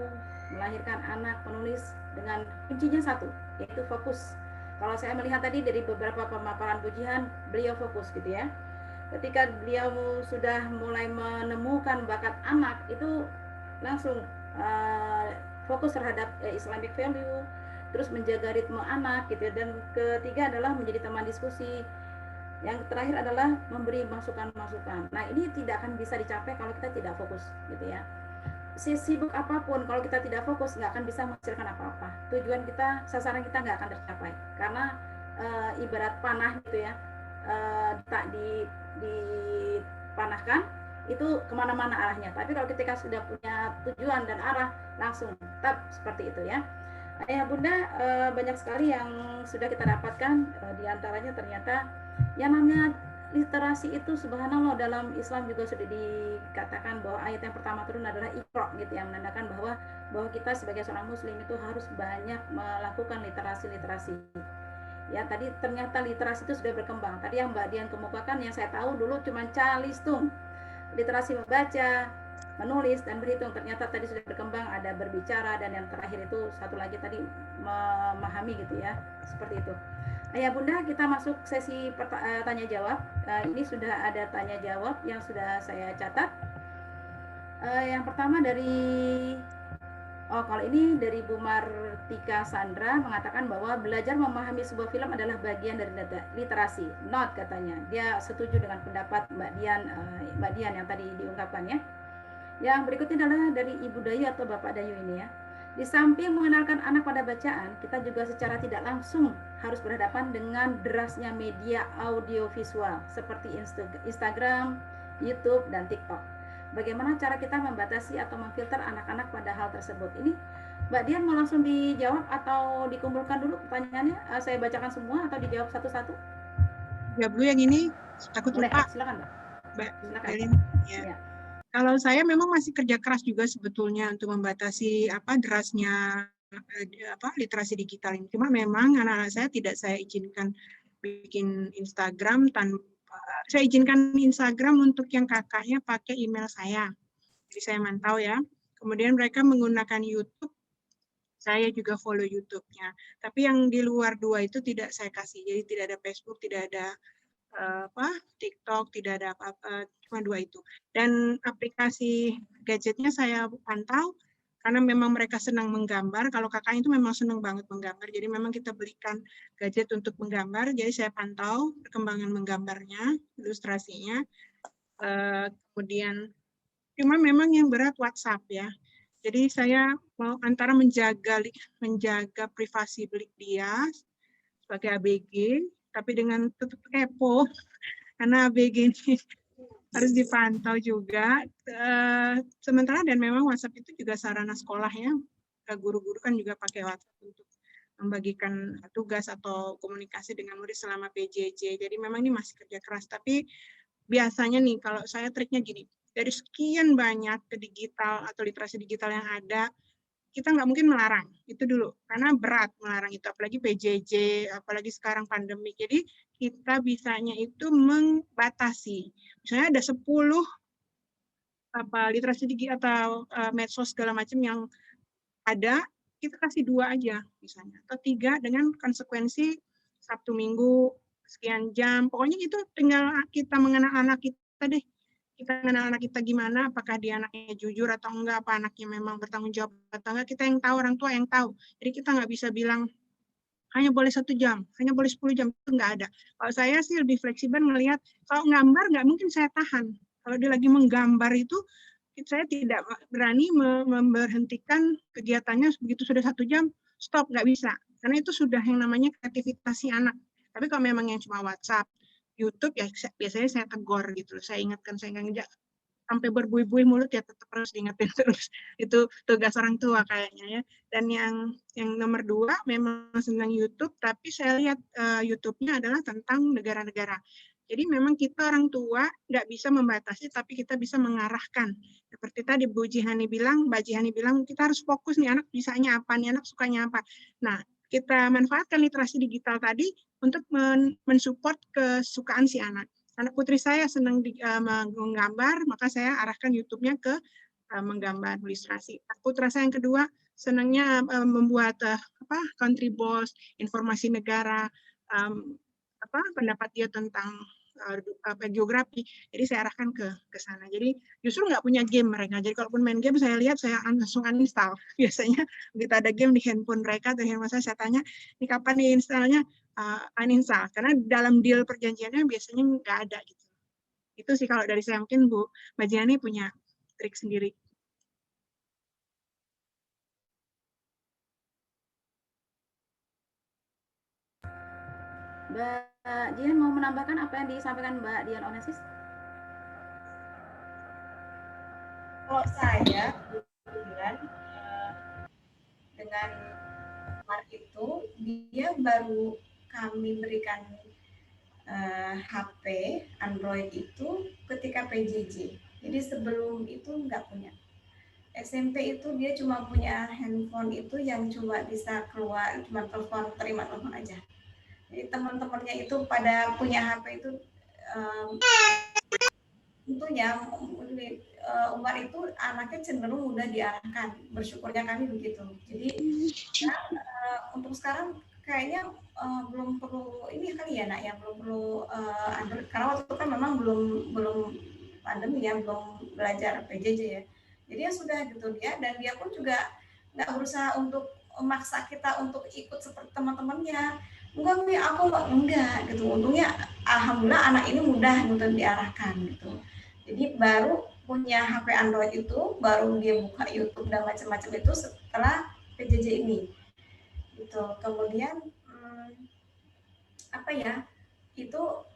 melahirkan anak penulis dengan kuncinya satu, yaitu fokus. Kalau saya melihat tadi dari beberapa pemaparan Bu Jihan, beliau fokus gitu ya. Ketika beliau sudah mulai menemukan bakat anak, itu langsung fokus terhadap Islamic value, terus menjaga ritme anak gitu ya. Dan ketiga adalah menjadi teman diskusi. Yang terakhir adalah memberi masukan-masukan. Nah, ini tidak akan bisa dicapai kalau kita tidak fokus gitu ya. Sibuk apapun, kalau kita tidak fokus nggak akan bisa menghasilkan apa-apa. Tujuan kita, sasaran kita nggak akan tercapai karena ibarat panah gitu ya, tak dipanahkan itu kemana-mana arahnya. Tapi kalau ketika sudah punya tujuan dan arah, langsung tetap seperti itu ya. Ayah Bunda, banyak sekali yang sudah kita dapatkan, diantaranya ternyata yang namanya literasi itu subhanallah dalam Islam juga sudah dikatakan bahwa ayat yang pertama turun adalah Iqra gitu, yang menandakan bahwa kita sebagai seorang muslim itu harus banyak melakukan literasi. Ya, tadi ternyata literasi itu sudah berkembang. Tadi yang Mbak Dian kemukakan, yang saya tahu dulu cuma calistung, literasi membaca, menulis dan berhitung. Ternyata tadi sudah berkembang, ada berbicara, dan yang terakhir itu satu lagi tadi memahami gitu ya, seperti itu. Ayah Bunda, kita masuk sesi tanya jawab. Ini sudah ada tanya jawab yang sudah saya catat. Yang pertama dari kalau ini dari Bu Martika Sandra mengatakan bahwa belajar memahami sebuah film adalah bagian dari literasi. Not katanya. Dia setuju dengan pendapat Mbak Dian yang tadi diungkapkan ya. Yang berikutnya adalah dari Ibu Dayu atau Bapak Dayu ini ya. Di samping mengenalkan anak pada bacaan, kita juga secara tidak langsung harus berhadapan dengan derasnya media audiovisual seperti Instagram, YouTube, dan TikTok. Bagaimana cara kita membatasi atau memfilter anak-anak pada hal tersebut? Ini Mbak Dian mau langsung dijawab atau dikumpulkan dulu pertanyaannya? Saya bacakan semua atau dijawab satu-satu? Ya Bu, yang ini takut lupa. Silakan Mbak. Silakan. Ya. Kalau saya memang masih kerja keras juga sebetulnya untuk membatasi derasnya literasi digital ini. Cuma memang anak-anak saya tidak saya izinkan bikin Instagram saya izinkan Instagram untuk yang kakaknya pakai email saya. Jadi saya mantau ya. Kemudian mereka menggunakan YouTube, saya juga follow YouTube-nya. Tapi yang di luar dua itu tidak saya kasih. Jadi tidak ada Facebook, tidak ada TikTok, tidak ada apa-apa, cuma dua itu. Dan aplikasi gadgetnya saya pantau karena memang mereka senang menggambar. Kalau kakaknya itu memang senang banget menggambar, jadi memang kita belikan gadget untuk menggambar. Jadi saya pantau perkembangan menggambarnya, ilustrasinya. Kemudian cuma memang yang berat WhatsApp ya. Jadi saya mau antara menjaga privasi dia sebagai ABG, tapi dengan tetap kepo, karena ABG ini harus dipantau juga. Sementara dan memang WhatsApp itu juga sarana sekolah ya. Guru-guru kan juga pakai WhatsApp untuk membagikan tugas atau komunikasi dengan murid selama PJJ. Jadi memang ini masih kerja keras. Tapi biasanya nih kalau saya triknya gini, dari sekian banyak ke digital atau literasi digital yang ada, kita nggak mungkin melarang, itu dulu. Karena berat melarang itu, apalagi PJJ, apalagi sekarang pandemi. Jadi kita bisanya itu membatasi. Misalnya ada 10 literasi digital atau medsos segala macam yang ada, kita kasih 2 aja misalnya. Atau 3 dengan konsekuensi Sabtu Minggu, sekian jam. Pokoknya itu tinggal kita mengenal anak kita deh. Kita mengenal anak kita gimana, apakah dia anaknya jujur atau enggak, apa anaknya memang bertanggung jawab atau enggak, kita yang tahu, orang tua yang tahu. Jadi kita nggak bisa bilang, hanya boleh 1 jam, hanya boleh 10 jam, itu nggak ada. Kalau saya sih lebih fleksibel melihat, kalau gambar nggak mungkin saya tahan. Kalau dia lagi menggambar itu, saya tidak berani memberhentikan kegiatannya begitu sudah 1 jam, stop, nggak bisa. Karena itu sudah yang namanya kreativitas si anak. Tapi kalau memang yang cuma WhatsApp, YouTube ya biasanya saya tegur gitu, saya ingatkan, saya nggak sampai berbuih-buih mulut ya tetap harus diingetin terus. Itu tugas orang tua kayaknya ya. Dan yang nomor 2 memang tentang YouTube, tapi saya lihat YouTube-nya adalah tentang negara-negara. Jadi memang kita orang tua nggak bisa membatasi, tapi kita bisa mengarahkan. Seperti tadi Mbak Jihani bilang, kita harus fokus nih anak bisanya apa, nih anak sukanya apa. Nah, kita manfaatkan literasi digital tadi untuk mensupport kesukaan si anak. Anak putri saya senang menggambar, maka saya arahkan YouTube-nya ke menggambar ilustrasi. Putra saya yang kedua senangnya membuat country balls, informasi negara, pendapat dia tentang geografi. Jadi saya arahkan ke sana. Jadi justru nggak punya game mereka. Jadi kalaupun main game saya lihat saya langsung uninstall. Biasanya begitu ada game di handphone mereka atau handphone saya tanya, ini kapan diinstalnya? Uninstall. Karena dalam deal perjanjiannya biasanya nggak ada gitu. Itu sih kalau dari saya, mungkin Bu Bajiani punya trik sendiri. Mbak Dian mau menambahkan apa yang disampaikan Mbak Dian Onesis? Kalau saya kebetulan dengan Mar itu dia baru kami berikan HP Android itu ketika PJJ. Jadi sebelum itu nggak punya. SMP itu dia cuma punya handphone itu yang cuma bisa keluar, cuma telepon, terima telepon aja. Jadi teman-temannya itu pada punya HP itu tentunya Umar itu anaknya cenderung mudah diarahkan. Bersyukurnya kami begitu. Jadi untuk sekarang kayaknya belum perlu ini kali ya nak ya, belum perlu Android karena waktu itu kan memang belum pandemi ya, belum belajar PJJ ya. Jadi ya sudah gitu dia, dan dia pun juga nggak berusaha untuk memaksa kita untuk ikut seperti teman-temannya. Enggak nih aku enggak gitu. Untungnya alhamdulillah anak ini mudah untuk diarahkan gitu. Jadi baru punya HP Android itu, baru dia buka YouTube dan macam-macam itu setelah PJJ ini. Gitu. Kemudian apa ya? Itu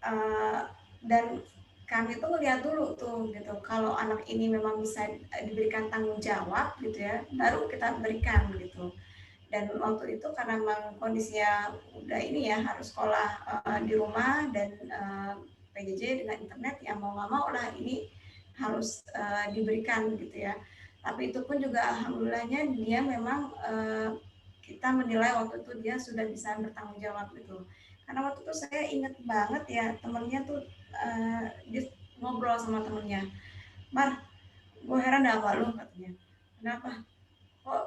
dan kami tuh ngeliat dulu tuh gitu. Kalau anak ini memang bisa diberikan tanggung jawab gitu ya, baru kita berikan gitu. Dan waktu itu karena memang kondisinya udah ini ya, harus sekolah di rumah dan PJJ dengan internet, ya mau nggak mau lah ini harus diberikan gitu ya. Tapi itu pun juga alhamdulillahnya dia memang kita menilai waktu itu dia sudah bisa bertanggung jawab gitu. Karena waktu itu saya ingat banget ya, temennya tuh dia ngobrol sama temennya, Mar, gue heran dah sama lu katanya. Kenapa? Kok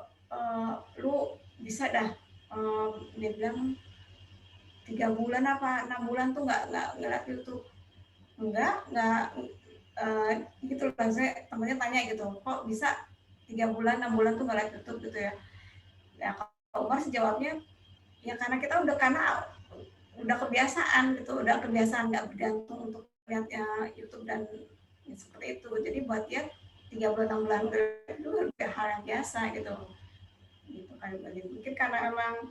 lu bisa dah? Dia bilang 3 bulan apa 6 bulan tuh nggak ngeliat YouTube. Enggak gitu loh. Saya temennya tanya gitu, kok bisa 3 bulan 6 bulan tuh ngeliat YouTube gitu ya. Ya kalau Umar sih jawabnya, ya karena kita udah kebiasaan gitu, udah kebiasaan nggak bergantung untuk lihat YouTube dan ya, seperti itu. Jadi buat dia 3 bulan 6 bulan itu udah hal yang biasa gitu kan. Mungkin karena emang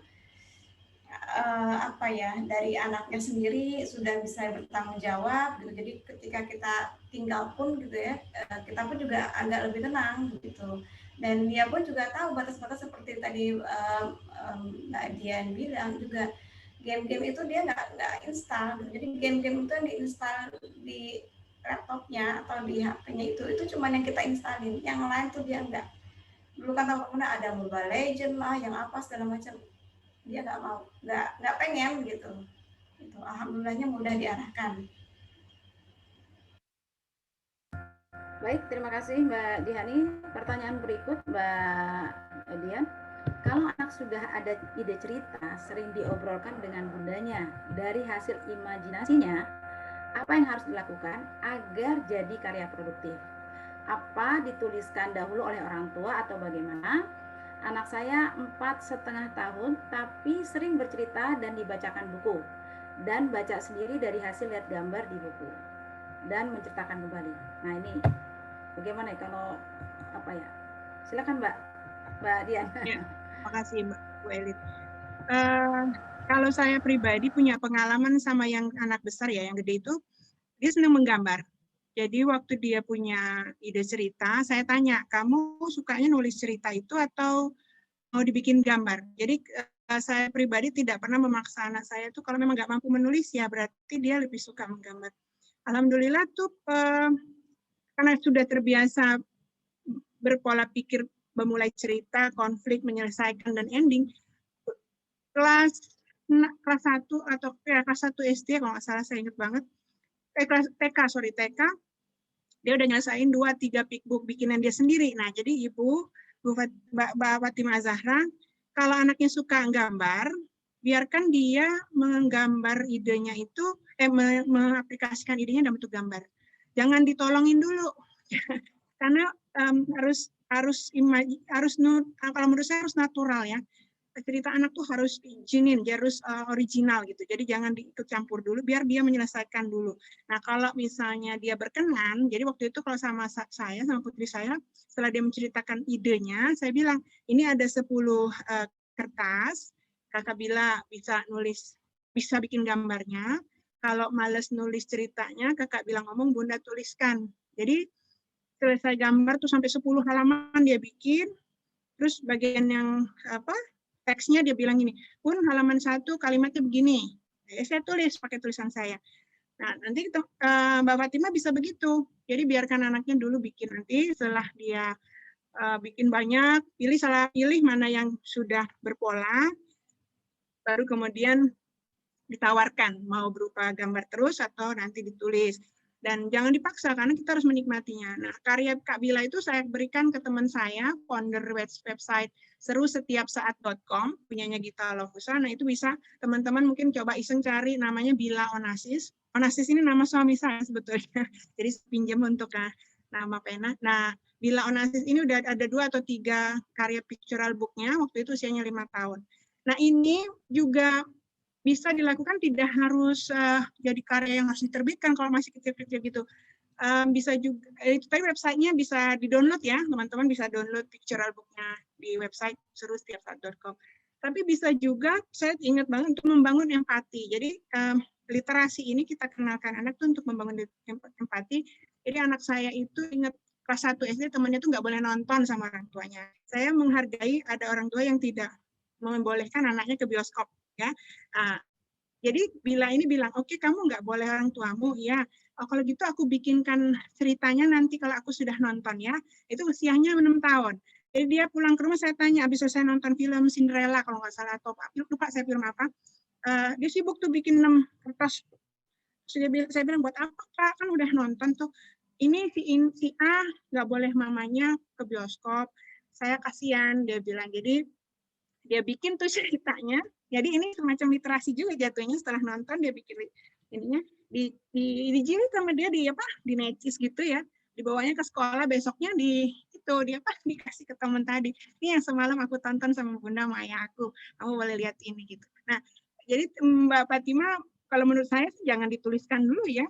apa ya, dari anaknya sendiri sudah bisa bertanggung jawab gitu. Jadi ketika kita tinggal pun gitu ya, kita pun juga agak lebih tenang gitu. Dan dia pun juga tahu batas-batas seperti tadi Mbak Dian bilang juga, game-game itu dia nggak install gitu. Jadi game-game itu yang diinstal di laptopnya atau di HP-nya itu cuma yang kita instalin, yang lain tuh dia nggak. Dulu kan tahu ada Mobile Legends lah, yang apa segala macam, dia nggak mau, nggak pengen gitu. Itu alhamdulillahnya mudah diarahkan. Baik, terima kasih Mbak Dihani. Pertanyaan berikut Mbak Dian. Kalau anak sudah ada ide cerita, sering diobrolkan dengan bundanya, dari hasil imajinasinya, apa yang harus dilakukan agar jadi karya produktif? Apa dituliskan dahulu oleh orang tua atau bagaimana? Anak saya 4,5 tahun, tapi sering bercerita dan dibacakan buku, dan baca sendiri dari hasil lihat gambar di buku, dan menceritakan kembali. Nah ini bagaimana ya kalau apa ya? Silakan Mbak Dian. Ya, terima kasih Mbak Bu Elit. Kalau saya pribadi punya pengalaman sama yang anak besar ya, yang gede itu, dia senang menggambar. Jadi waktu dia punya ide cerita, saya tanya, kamu sukanya nulis cerita itu atau mau dibikin gambar? Jadi saya pribadi tidak pernah memaksa anak saya itu, kalau memang nggak mampu menulis ya berarti dia lebih suka menggambar. Alhamdulillah tuh karena sudah terbiasa berpola pikir memulai cerita, konflik, menyelesaikan, dan ending, kelas 1 atau kelas 1 SD kalau nggak salah, saya ingat banget. Kelas TK, dia udah nyelesain 2-3 pickbook bikinan dia sendiri. Nah, jadi Mbak Fatimah Zahra, kalau anaknya suka gambar, biarkan dia menggambar idenya itu, mengaplikasikan idenya dalam bentuk gambar. Jangan ditolongin dulu, karena harus kalau menurut saya harus natural ya. Cerita anak tuh harus izinin, dia harus original gitu. Jadi jangan diikut campur dulu, biar dia menyelesaikan dulu. Nah, kalau misalnya dia berkenan, jadi waktu itu kalau sama putri saya, setelah dia menceritakan idenya, saya bilang, ini ada 10 kertas, Kakak Bila bisa nulis, bisa bikin gambarnya. Kalau males nulis ceritanya, Kakak bilang ngomong, Bunda tuliskan. Jadi selesai gambar tuh sampai 10 halaman dia bikin, terus bagian yang teksnya dia bilang gini, Bun halaman 1 kalimatnya begini. Saya tulis pakai tulisan saya. Nah, nanti Mbak Fatimah bisa begitu. Jadi biarkan anaknya dulu bikin, nanti setelah dia bikin banyak, pilih mana yang sudah berpola, baru kemudian ditawarkan mau berupa gambar terus atau nanti ditulis. Dan jangan dipaksa karena kita harus menikmatinya. Nah, karya Kak Bila itu saya berikan ke teman saya, founder website serusetiapsaat.com, punyanya Gita Lovusa. Nah, itu bisa teman-teman mungkin coba iseng cari, namanya Bila Onassis. Onassis ini nama suami saya sebetulnya. Jadi pinjam untuk nama pena. Nah, Bila Onassis ini udah ada 2 atau 3 karya pictorial book-nya, waktu itu usianya 5 tahun. Nah, ini juga bisa dilakukan, tidak harus jadi karya yang harus diterbitkan kalau masih kecil-kecil gitu. Bisa juga, itu tadi websitenya bisa di-download ya, teman-teman bisa download pictorial book-nya di website serusetiapsaat.com. Tapi bisa juga, saya ingat banget untuk membangun empati. Jadi literasi ini kita kenalkan anak tuh untuk membangun empati. Jadi anak saya itu ingat kelas 1 SD temannya tuh nggak boleh nonton sama orang tuanya. Saya menghargai ada orang tua yang tidak membolehkan anaknya ke bioskop. Ya, jadi Bila ini bilang, oke, kamu nggak boleh orang tuamu, ya. Kalau gitu aku bikinkan ceritanya nanti kalau aku sudah nonton ya. Itu usianya 6 tahun. Jadi dia pulang ke rumah, saya tanya, habis selesai nonton film Cinderella kalau nggak salah, atau lupa saya film apa. Dia sibuk tuh bikin 6 kertas. Saya bilang, buat apa Kak? Kan udah nonton tuh. Ini si A nggak boleh mamanya ke bioskop. Saya kasihan, dia bilang. Jadi dia bikin tuh ceritanya. Jadi ini semacam literasi juga jatuhnya, setelah nonton dia bikin ininya dijilid sama dia di necis gitu ya. Dibawanya ke sekolah, besoknya dikasih ke teman tadi. Ini yang semalam aku tonton sama Bunda sama ayah aku. Kamu boleh lihat ini gitu. Nah, jadi Mbak Fatimah kalau menurut saya jangan dituliskan dulu ya.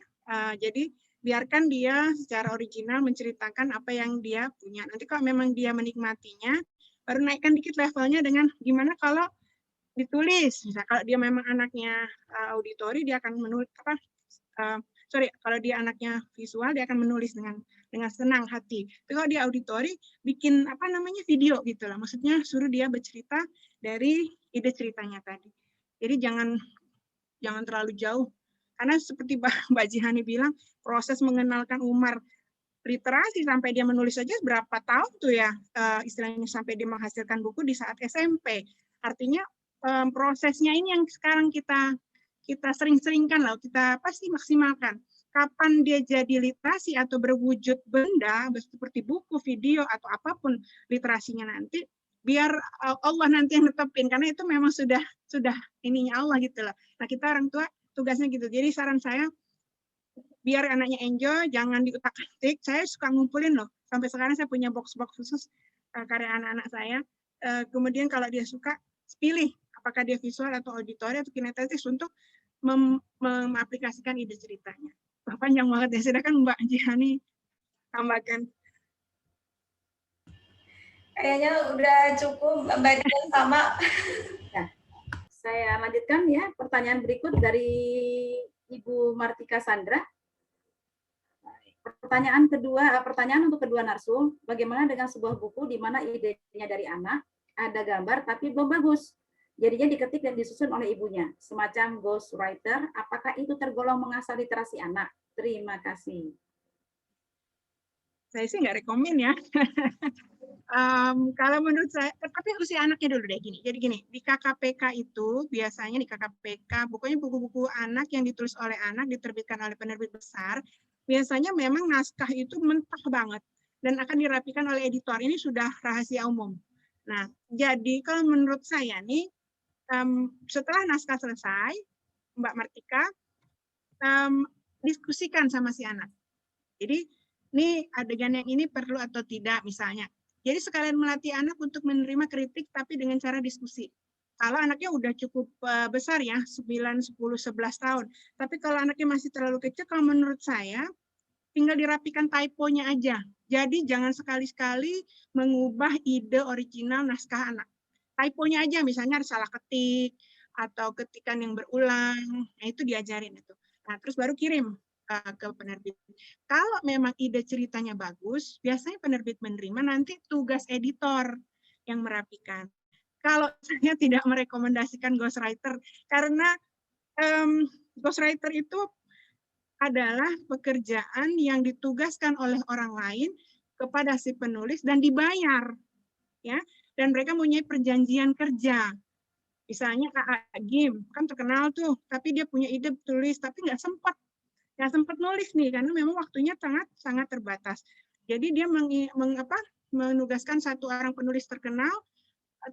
Jadi biarkan dia secara original menceritakan apa yang dia punya. Nanti kalau memang dia menikmatinya, baru naikkan dikit levelnya dengan gimana kalau ditulis. Misal kalau dia memang anaknya auditori, dia akan menulis kalau dia anaknya visual, dia akan menulis dengan senang hati. Tapi kalau dia auditori, bikin video gitu lah. Maksudnya suruh dia bercerita dari ide ceritanya tadi. Jadi jangan terlalu jauh. Karena seperti Mbak Jihani bilang, proses mengenalkan Umar literasi sampai dia menulis saja berapa tahun tuh ya, istilahnya sampai dia menghasilkan buku di saat SMP. Artinya prosesnya ini yang sekarang kita sering-seringkan lah, kita pasti maksimalkan. Kapan dia jadi literasi atau berwujud benda seperti buku, video atau apapun literasinya nanti, biar Allah nanti yang netepin, karena itu memang sudah ininya Allah gitu lah. Nah, kita orang tua tugasnya gitu. Jadi saran saya, biar anaknya enjoy, jangan diutak-atik. Saya suka ngumpulin loh. Sampai sekarang saya punya box-box khusus karya anak-anak saya. Kemudian kalau dia suka, pilih apakah dia visual atau auditori atau kinestetis untuk mengaplikasikan ide ceritanya. Panjang banget ya. Silakan Mbak Jihani tambahkan. Kayaknya udah cukup, Mbak Dian sama. Ya, saya lanjutkan ya. Pertanyaan berikut dari Ibu Martika Sandra. Pertanyaan untuk kedua narsum, bagaimana dengan sebuah buku di mana idenya dari anak, ada gambar tapi belum bagus, jadinya diketik dan disusun oleh ibunya, semacam ghostwriter, apakah itu tergolong mengasah literasi anak? Terima kasih. Saya sih nggak rekomen ya. Kalau menurut saya, tapi usia anaknya dulu deh gini. Jadi gini, di KKPK itu biasanya di KKPK, pokoknya buku-buku anak yang ditulis oleh anak diterbitkan oleh penerbit besar, biasanya memang naskah itu mentah banget dan akan dirapikan oleh editor. Ini sudah rahasia umum. Nah, jadi kalau menurut saya nih, setelah naskah selesai, Mbak Martika diskusikan sama si anak. Jadi, ini adegan yang ini perlu atau tidak misalnya. Jadi sekalian melatih anak untuk menerima kritik tapi dengan cara diskusi. Kalau anaknya udah cukup besar ya, 9, 10, 11 tahun. Tapi kalau anaknya masih terlalu kecil, kalau menurut saya tinggal dirapikan typo-nya aja. Jadi jangan sekali-sekali mengubah ide original naskah anak. Typo-nya aja, misalnya ada salah ketik atau ketikan yang berulang. Nah, itu diajarin itu. Nah, terus baru kirim ke penerbit. Kalau memang ide ceritanya bagus, biasanya penerbit menerima, nanti tugas editor yang merapikan. Kalau saya tidak merekomendasikan ghostwriter, karena ghostwriter itu adalah pekerjaan yang ditugaskan oleh orang lain kepada si penulis dan dibayar, ya. Dan mereka mempunyai perjanjian kerja. Misalnya Kak Gim kan terkenal tuh, tapi dia punya ide tulis, tapi nggak sempat nulis nih karena memang waktunya sangat terbatas. Jadi dia menugaskan satu orang penulis terkenal,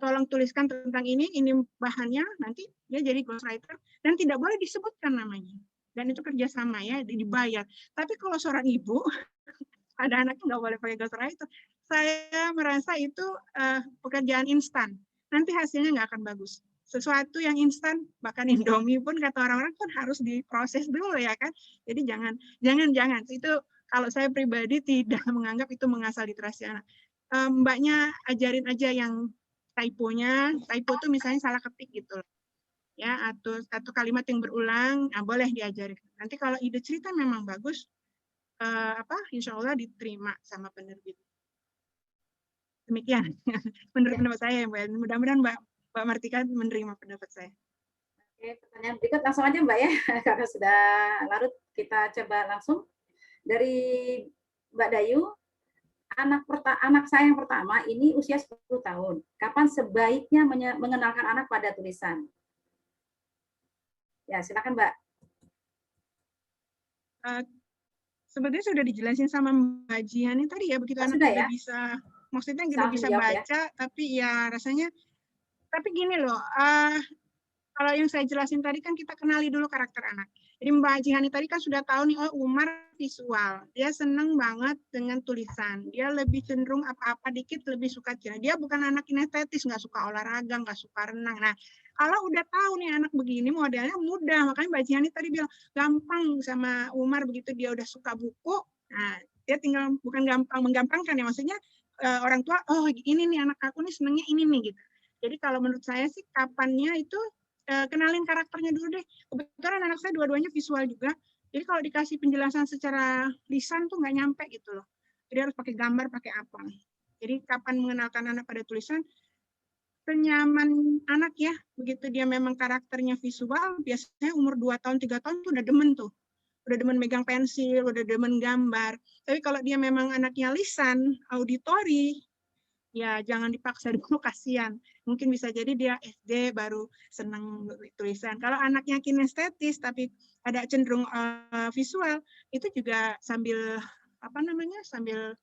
tolong tuliskan tentang ini bahannya, nanti dia jadi ghostwriter dan tidak boleh disebutkan namanya. Dan itu kerjasama ya, dibayar. Tapi kalau seorang ibu ada anaknya nggak boleh pakai ghostwriter. Saya merasa itu pekerjaan instan. Nanti hasilnya nggak akan bagus. Sesuatu yang instan, bahkan Indomie pun kata orang-orang kan harus diproses dulu ya kan. Jadi jangan. Itu kalau saya pribadi tidak menganggap itu mengasah literasi anak. Mbaknya ajarin aja yang typo-nya. Typo itu misalnya salah ketik gitu. Ya, atau satu kalimat yang berulang, boleh diajarin. Nanti kalau ide cerita memang bagus, insya Allah diterima sama penerbit. Demikian menurut pendapat saya, Mbak. Mudah-mudahan Mbak Martika menerima pendapat saya. Oke, pertanyaan berikut langsung aja Mbak ya, karena sudah larut, kita coba langsung dari Mbak Dayu. Anak saya yang pertama ini usia 10 tahun. Kapan sebaiknya mengenalkan anak pada tulisan? Ya, silakan Mbak. Sebenarnya sudah dijelasin sama Mbak Jiani tadi ya, begitu anak sudah bisa, maksudnya sudah bisa baca, tapi ya rasanya, tapi gini loh, kalau yang saya jelasin tadi kan kita kenali dulu karakter anak. Jadi Mbak Jihani tadi kan sudah tahu nih, oh Umar visual, dia seneng banget dengan tulisan, dia lebih cenderung apa-apa dikit lebih suka cerita. Dia bukan anak kinestetis, nggak suka olahraga, nggak suka renang. Nah, kalau udah tahu nih anak begini modelnya mudah, makanya Mbak Jihani tadi bilang gampang sama Umar begitu dia udah suka buku. Nah, dia tinggal bukan gampang menggampangkan ya, maksudnya orang tua, oh ini nih anak aku nih senengnya ini nih gitu. Jadi kalau menurut saya sih kapannya itu kenalin karakternya dulu deh. Kebetulan anak saya dua-duanya visual juga. Jadi kalau dikasih penjelasan secara lisan tuh nggak nyampe gitu loh. Jadi harus pakai gambar, pakai apa. Jadi kapan mengenalkan anak pada tulisan, senyaman anak ya. Begitu dia memang karakternya visual, biasanya umur 2 tahun, 3 tahun tuh udah demen tuh. Udah demen megang pensil, udah demen gambar. Tapi kalau dia memang anaknya lisan, auditori, ya jangan dipaksa dulu, kasihan. Mungkin bisa jadi dia SD baru senang tulisan. Kalau anaknya kinestetis tapi ada cenderung visual, itu juga sambil sambil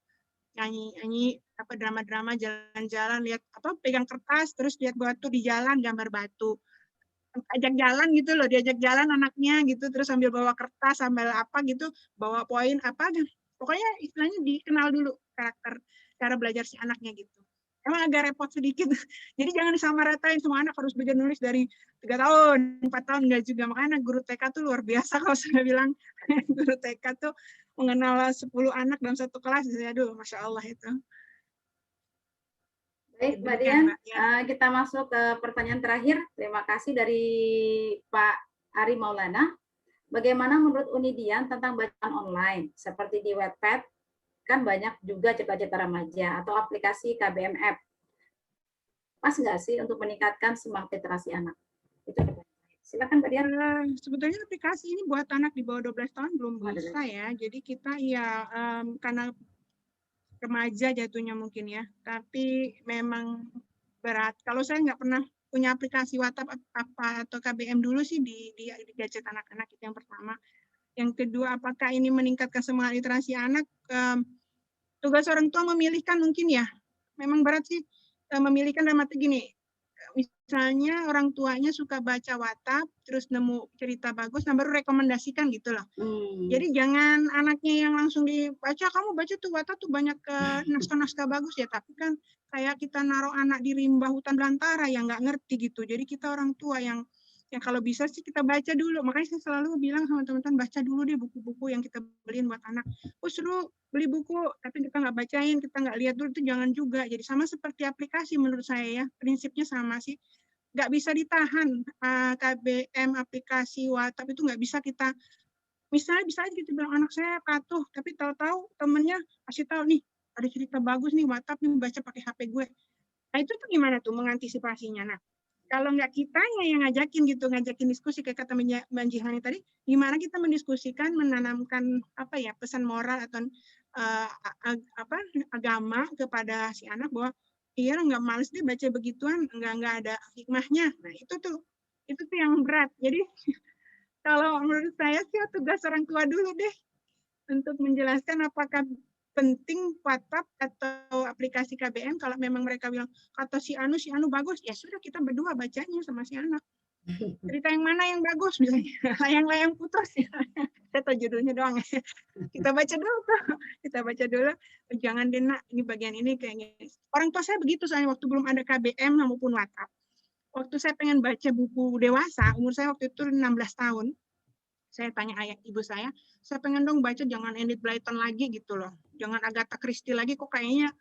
nyanyi drama-drama, jalan-jalan, lihat pegang kertas terus lihat batu di jalan, gambar batu. Ajak jalan gitu loh, diajak jalan anaknya gitu, terus sambil bawa kertas, sambil apa gitu, bawa poin apa, pokoknya istilahnya dikenal dulu karakter, cara belajar si anaknya gitu. Emang agak repot sedikit, jadi jangan disamaratain semua anak harus belajar nulis dari 3 tahun, 4 tahun, enggak juga. Makanya guru TK tuh luar biasa kalau saya bilang, guru TK tuh mengenal 10 anak dalam satu kelas, aduh Masya Allah itu. Baik, Mbak Dian, kita masuk ke pertanyaan terakhir. Terima kasih dari Pak Ari Maulana. Bagaimana menurut Uni Dian tentang bacaan online, seperti di Wattpad, kan banyak juga cerita-cerita remaja, atau aplikasi KBM App. Pas nggak sih untuk meningkatkan semangat literasi anak? Itu silakan Mbak Dian. Sebetulnya aplikasi ini buat anak di bawah 12 tahun belum bisa ya. Jadi kita ya karena remaja jatuhnya mungkin ya, tapi memang berat. Kalau saya nggak pernah punya aplikasi WhatsApp apa atau KBM dulu sih di gadget anak-anak itu yang pertama. Yang kedua, apakah ini meningkatkan semangat literasi anak? Tugas orang tua memilihkan mungkin ya. Memang berat sih memilihkan dalam arti gini. Misalnya orang tuanya suka baca WhatsApp, terus nemu cerita bagus, nah baru rekomendasikan gitu loh. Jadi jangan anaknya yang langsung dibaca, kamu baca tuh WhatsApp tuh banyak naskah-naskah bagus ya, tapi kan kayak kita naruh anak di rimba hutan belantara yang nggak ngerti gitu. Jadi kita orang tua yang kalau bisa sih kita baca dulu. Makanya saya selalu bilang sama teman-teman, baca dulu deh buku-buku yang kita beliin buat anak. Oh seru beli buku, tapi kita nggak bacain, kita nggak lihat dulu, itu jangan juga. Jadi sama seperti aplikasi menurut saya ya, prinsipnya sama sih. Nggak bisa ditahan KBM, aplikasi WhatsApp itu nggak bisa kita, misalnya bisa aja kita bilang anak saya patuh, tapi tahu-tahu temennya kasih tahu nih, ada cerita bagus nih WhatsApp nih, baca pakai HP gue. Nah itu tuh gimana tuh mengantisipasinya? Nah kalau nggak kitanya yang ngajakin diskusi kayak kata Mbak Jihani tadi, gimana kita mendiskusikan, menanamkan apa ya pesan moral atau agama kepada si anak bahwa iya nggak males deh baca begituan, nggak ada hikmahnya. Nah itu tuh yang berat. Jadi kalau menurut saya sih tugas orang tua dulu deh untuk menjelaskan apakah penting WhatsApp atau aplikasi KBM. Kalau memang mereka bilang kata si Anu bagus, ya sudah kita berdua bacanya sama si anak. Cerita yang mana yang bagus misalnya, layang-layang putus ya. Saya tahu judulnya doang. Kita baca dulu. Jangan deh nak, ini bagian ini kayaknya. Orang tua saya begitu soalnya waktu belum ada KBM maupun WhatsApp. Waktu saya pengen baca buku dewasa, umur saya waktu itu 16 tahun. Saya tanya ayah ibu saya pengen dong baca jangan Enid Blyton lagi gitu loh. Jangan Agatha Christie lagi, kok kayaknya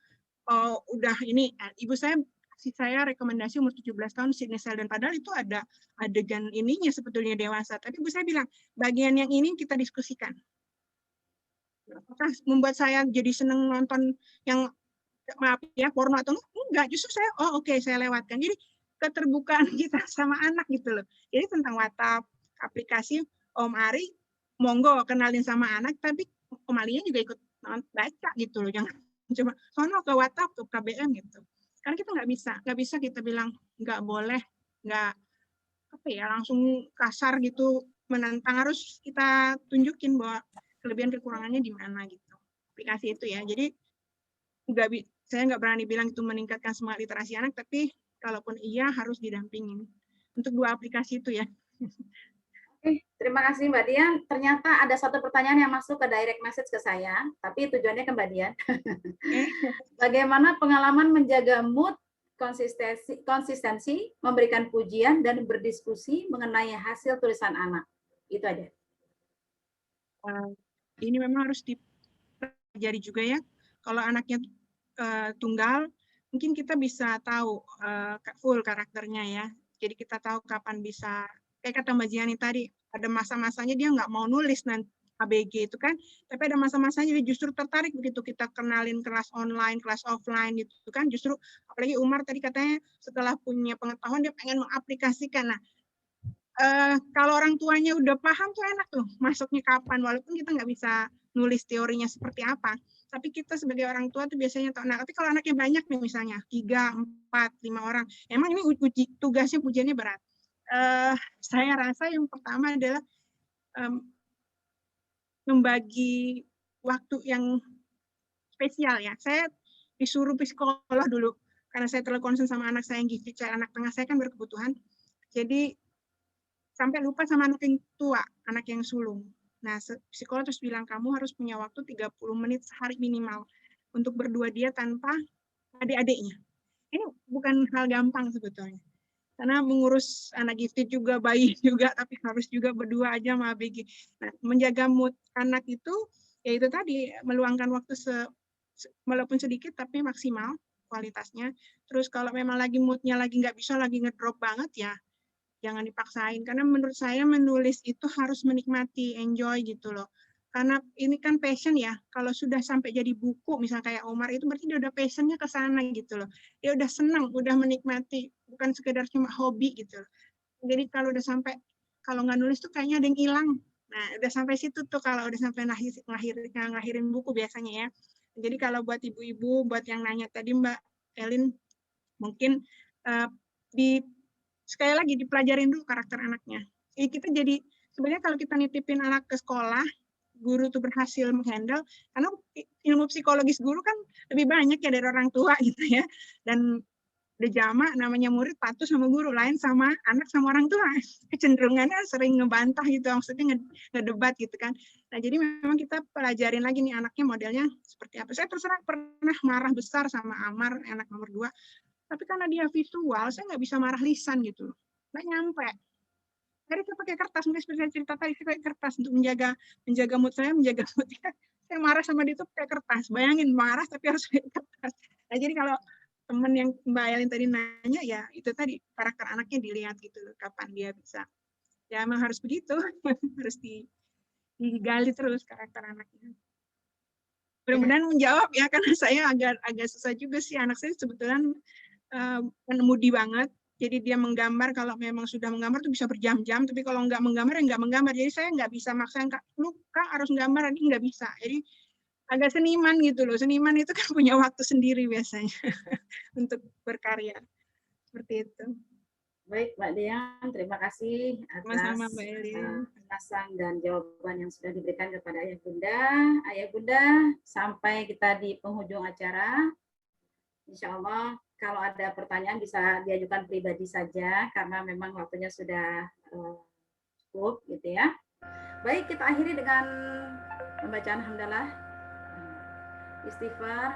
udah ini. Ibu saya kasih saya rekomendasi umur 17 tahun Sidney Sheldon, padahal itu ada adegan ininya sebetulnya dewasa. Tapi ibu saya bilang, bagian yang ini kita diskusikan. Apakah membuat saya jadi seneng nonton yang maaf ya porno atau enggak? Justru saya saya lewatkan. Jadi keterbukaan kita sama anak gitu loh. Jadi tentang WhatsApp, aplikasi, Om Ari, monggo kenalin sama anak, tapi Om Arinya juga ikut baca gitu loh. Jangan cuma sono ke WhatsApp, ke KBM gitu. Karena kita nggak bisa kita bilang nggak boleh, nggak langsung kasar gitu menantang, harus kita tunjukin bahwa kelebihan kekurangannya di mana gitu. Aplikasi itu ya. Jadi saya nggak berani bilang itu meningkatkan semangat literasi anak, tapi kalaupun iya harus didampingin. Untuk 2 aplikasi itu ya. Oke, terima kasih Mbak Dian. Ternyata ada satu pertanyaan yang masuk ke direct message ke saya, tapi tujuannya ke Mbak Dian. Bagaimana pengalaman menjaga mood, konsistensi, memberikan pujian, dan berdiskusi mengenai hasil tulisan anak? Itu aja. Ini memang harus dipelajari juga ya. Kalau anaknya tunggal, mungkin kita bisa tahu full karakternya ya. Jadi kita tahu kapan bisa, kayak kata Mbak Jiani tadi, ada masa-masanya dia nggak mau nulis nanti ABG itu kan, tapi ada masa-masanya dia justru tertarik begitu kita kenalin kelas online, kelas offline gitu kan, justru apalagi Umar tadi katanya setelah punya pengetahuan dia pengen mengaplikasikan. Nah, kalau orang tuanya udah paham tuh enak tuh masuknya kapan, walaupun kita nggak bisa nulis teorinya seperti apa, tapi kita sebagai orang tua tuh biasanya tahu. Nah, tapi kalau anaknya banyak nih misalnya 3, 4, 5 orang, emang ini tugasnya pujiannya berat. Saya rasa yang pertama adalah membagi waktu yang spesial ya. Saya disuruh psikolog dulu karena saya terlalu concern sama anak saya yang gifted child, anak tengah saya kan berkebutuhan. Jadi sampai lupa sama anak yang tua, anak yang sulung. Nah, psikolog terus bilang kamu harus punya waktu 30 menit sehari minimal untuk berdua dia tanpa adik-adiknya. Ini bukan hal gampang sebetulnya. Karena mengurus anak gifted juga, bayi juga, tapi harus juga berdua aja sama ABG. Nah, menjaga mood anak itu, ya itu tadi, meluangkan waktu walaupun sedikit, tapi maksimal kualitasnya. Terus kalau memang lagi moodnya lagi nggak bisa, lagi ngedrop banget ya, jangan dipaksain. Karena menurut saya menulis itu harus menikmati, enjoy gitu loh. Karena ini kan passion ya, kalau sudah sampai jadi buku, misalnya kayak Omar itu berarti dia udah passionnya ke sana gitu loh. Dia udah senang, udah menikmati, bukan sekedar cuma hobi gitu loh. Jadi kalau udah sampai, kalau nggak nulis tuh kayaknya ada yang hilang. Nah, udah sampai situ tuh kalau udah sampai ngakhirin buku biasanya ya. Jadi kalau buat ibu-ibu, buat yang nanya tadi Mbak Elin, mungkin sekali lagi dipelajarin dulu karakter anaknya. Kita jadi sebenarnya kalau kita nitipin anak ke sekolah, guru tuh berhasil menghandle, karena ilmu psikologis guru kan lebih banyak ya dari orang tua gitu ya. Dan udah jamak namanya murid patuh sama guru, lain sama anak sama orang tua. Kecenderungannya sering ngebantah gitu, maksudnya ngedebat gitu kan. Nah jadi memang kita pelajarin lagi nih anaknya modelnya seperti apa. Saya terserah pernah marah besar sama Amar, anak nomor 2, tapi karena dia visual, saya nggak bisa marah lisan gitu. Nggak nyampe. Jadi saya pakai kertas, mungkin seperti saya cerita tadi, saya pakai kertas untuk menjaga mood saya, menjaga mood dia. Saya marah sama dia itu pakai kertas. Bayangin marah tapi harus pakai kertas. Nah jadi kalau teman yang Mbak Elin tadi nanya, ya itu tadi karakter anaknya dilihat gitu, kapan dia bisa. Ya memang harus begitu, harus digali terus karakter anaknya. Mudah-mudahan menjawab ya, karena saya agak susah juga sih. Anak saya sebetulnya mudi banget. Jadi dia menggambar, kalau memang sudah menggambar tuh bisa berjam-jam, tapi kalau nggak menggambar ya nggak menggambar. Jadi saya nggak bisa maksain, Kak, lu Kak harus gambar, ini nggak bisa. Jadi agak seniman gitu loh. Seniman itu kan punya waktu sendiri biasanya untuk berkarya. Seperti itu. Baik, Mbak Dian, terima kasih atas penjelasan dan jawaban yang sudah diberikan kepada Ayah Bunda. Ayah Bunda, sampai kita di penghujung acara. Insya Allah, kalau ada pertanyaan bisa diajukan pribadi saja, karena memang waktunya sudah cukup, gitu ya. Baik, kita akhiri dengan pembacaan hamdalah, istighfar.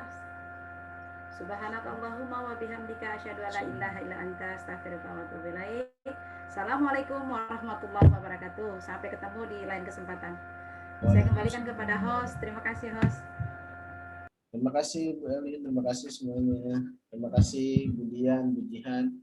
Subhanakallahumma wa bihamdika asyhadu an la ilaha illa anta astaghfiruka wa atubu ilaik. Assalamualaikum warahmatullahi wabarakatuh. Sampai ketemu di lain kesempatan. Saya kembalikan kepada host. Terima kasih host. Terima kasih Bu Elin, terima kasih semuanya. Terima kasih Bu Dian, Bu Jihan.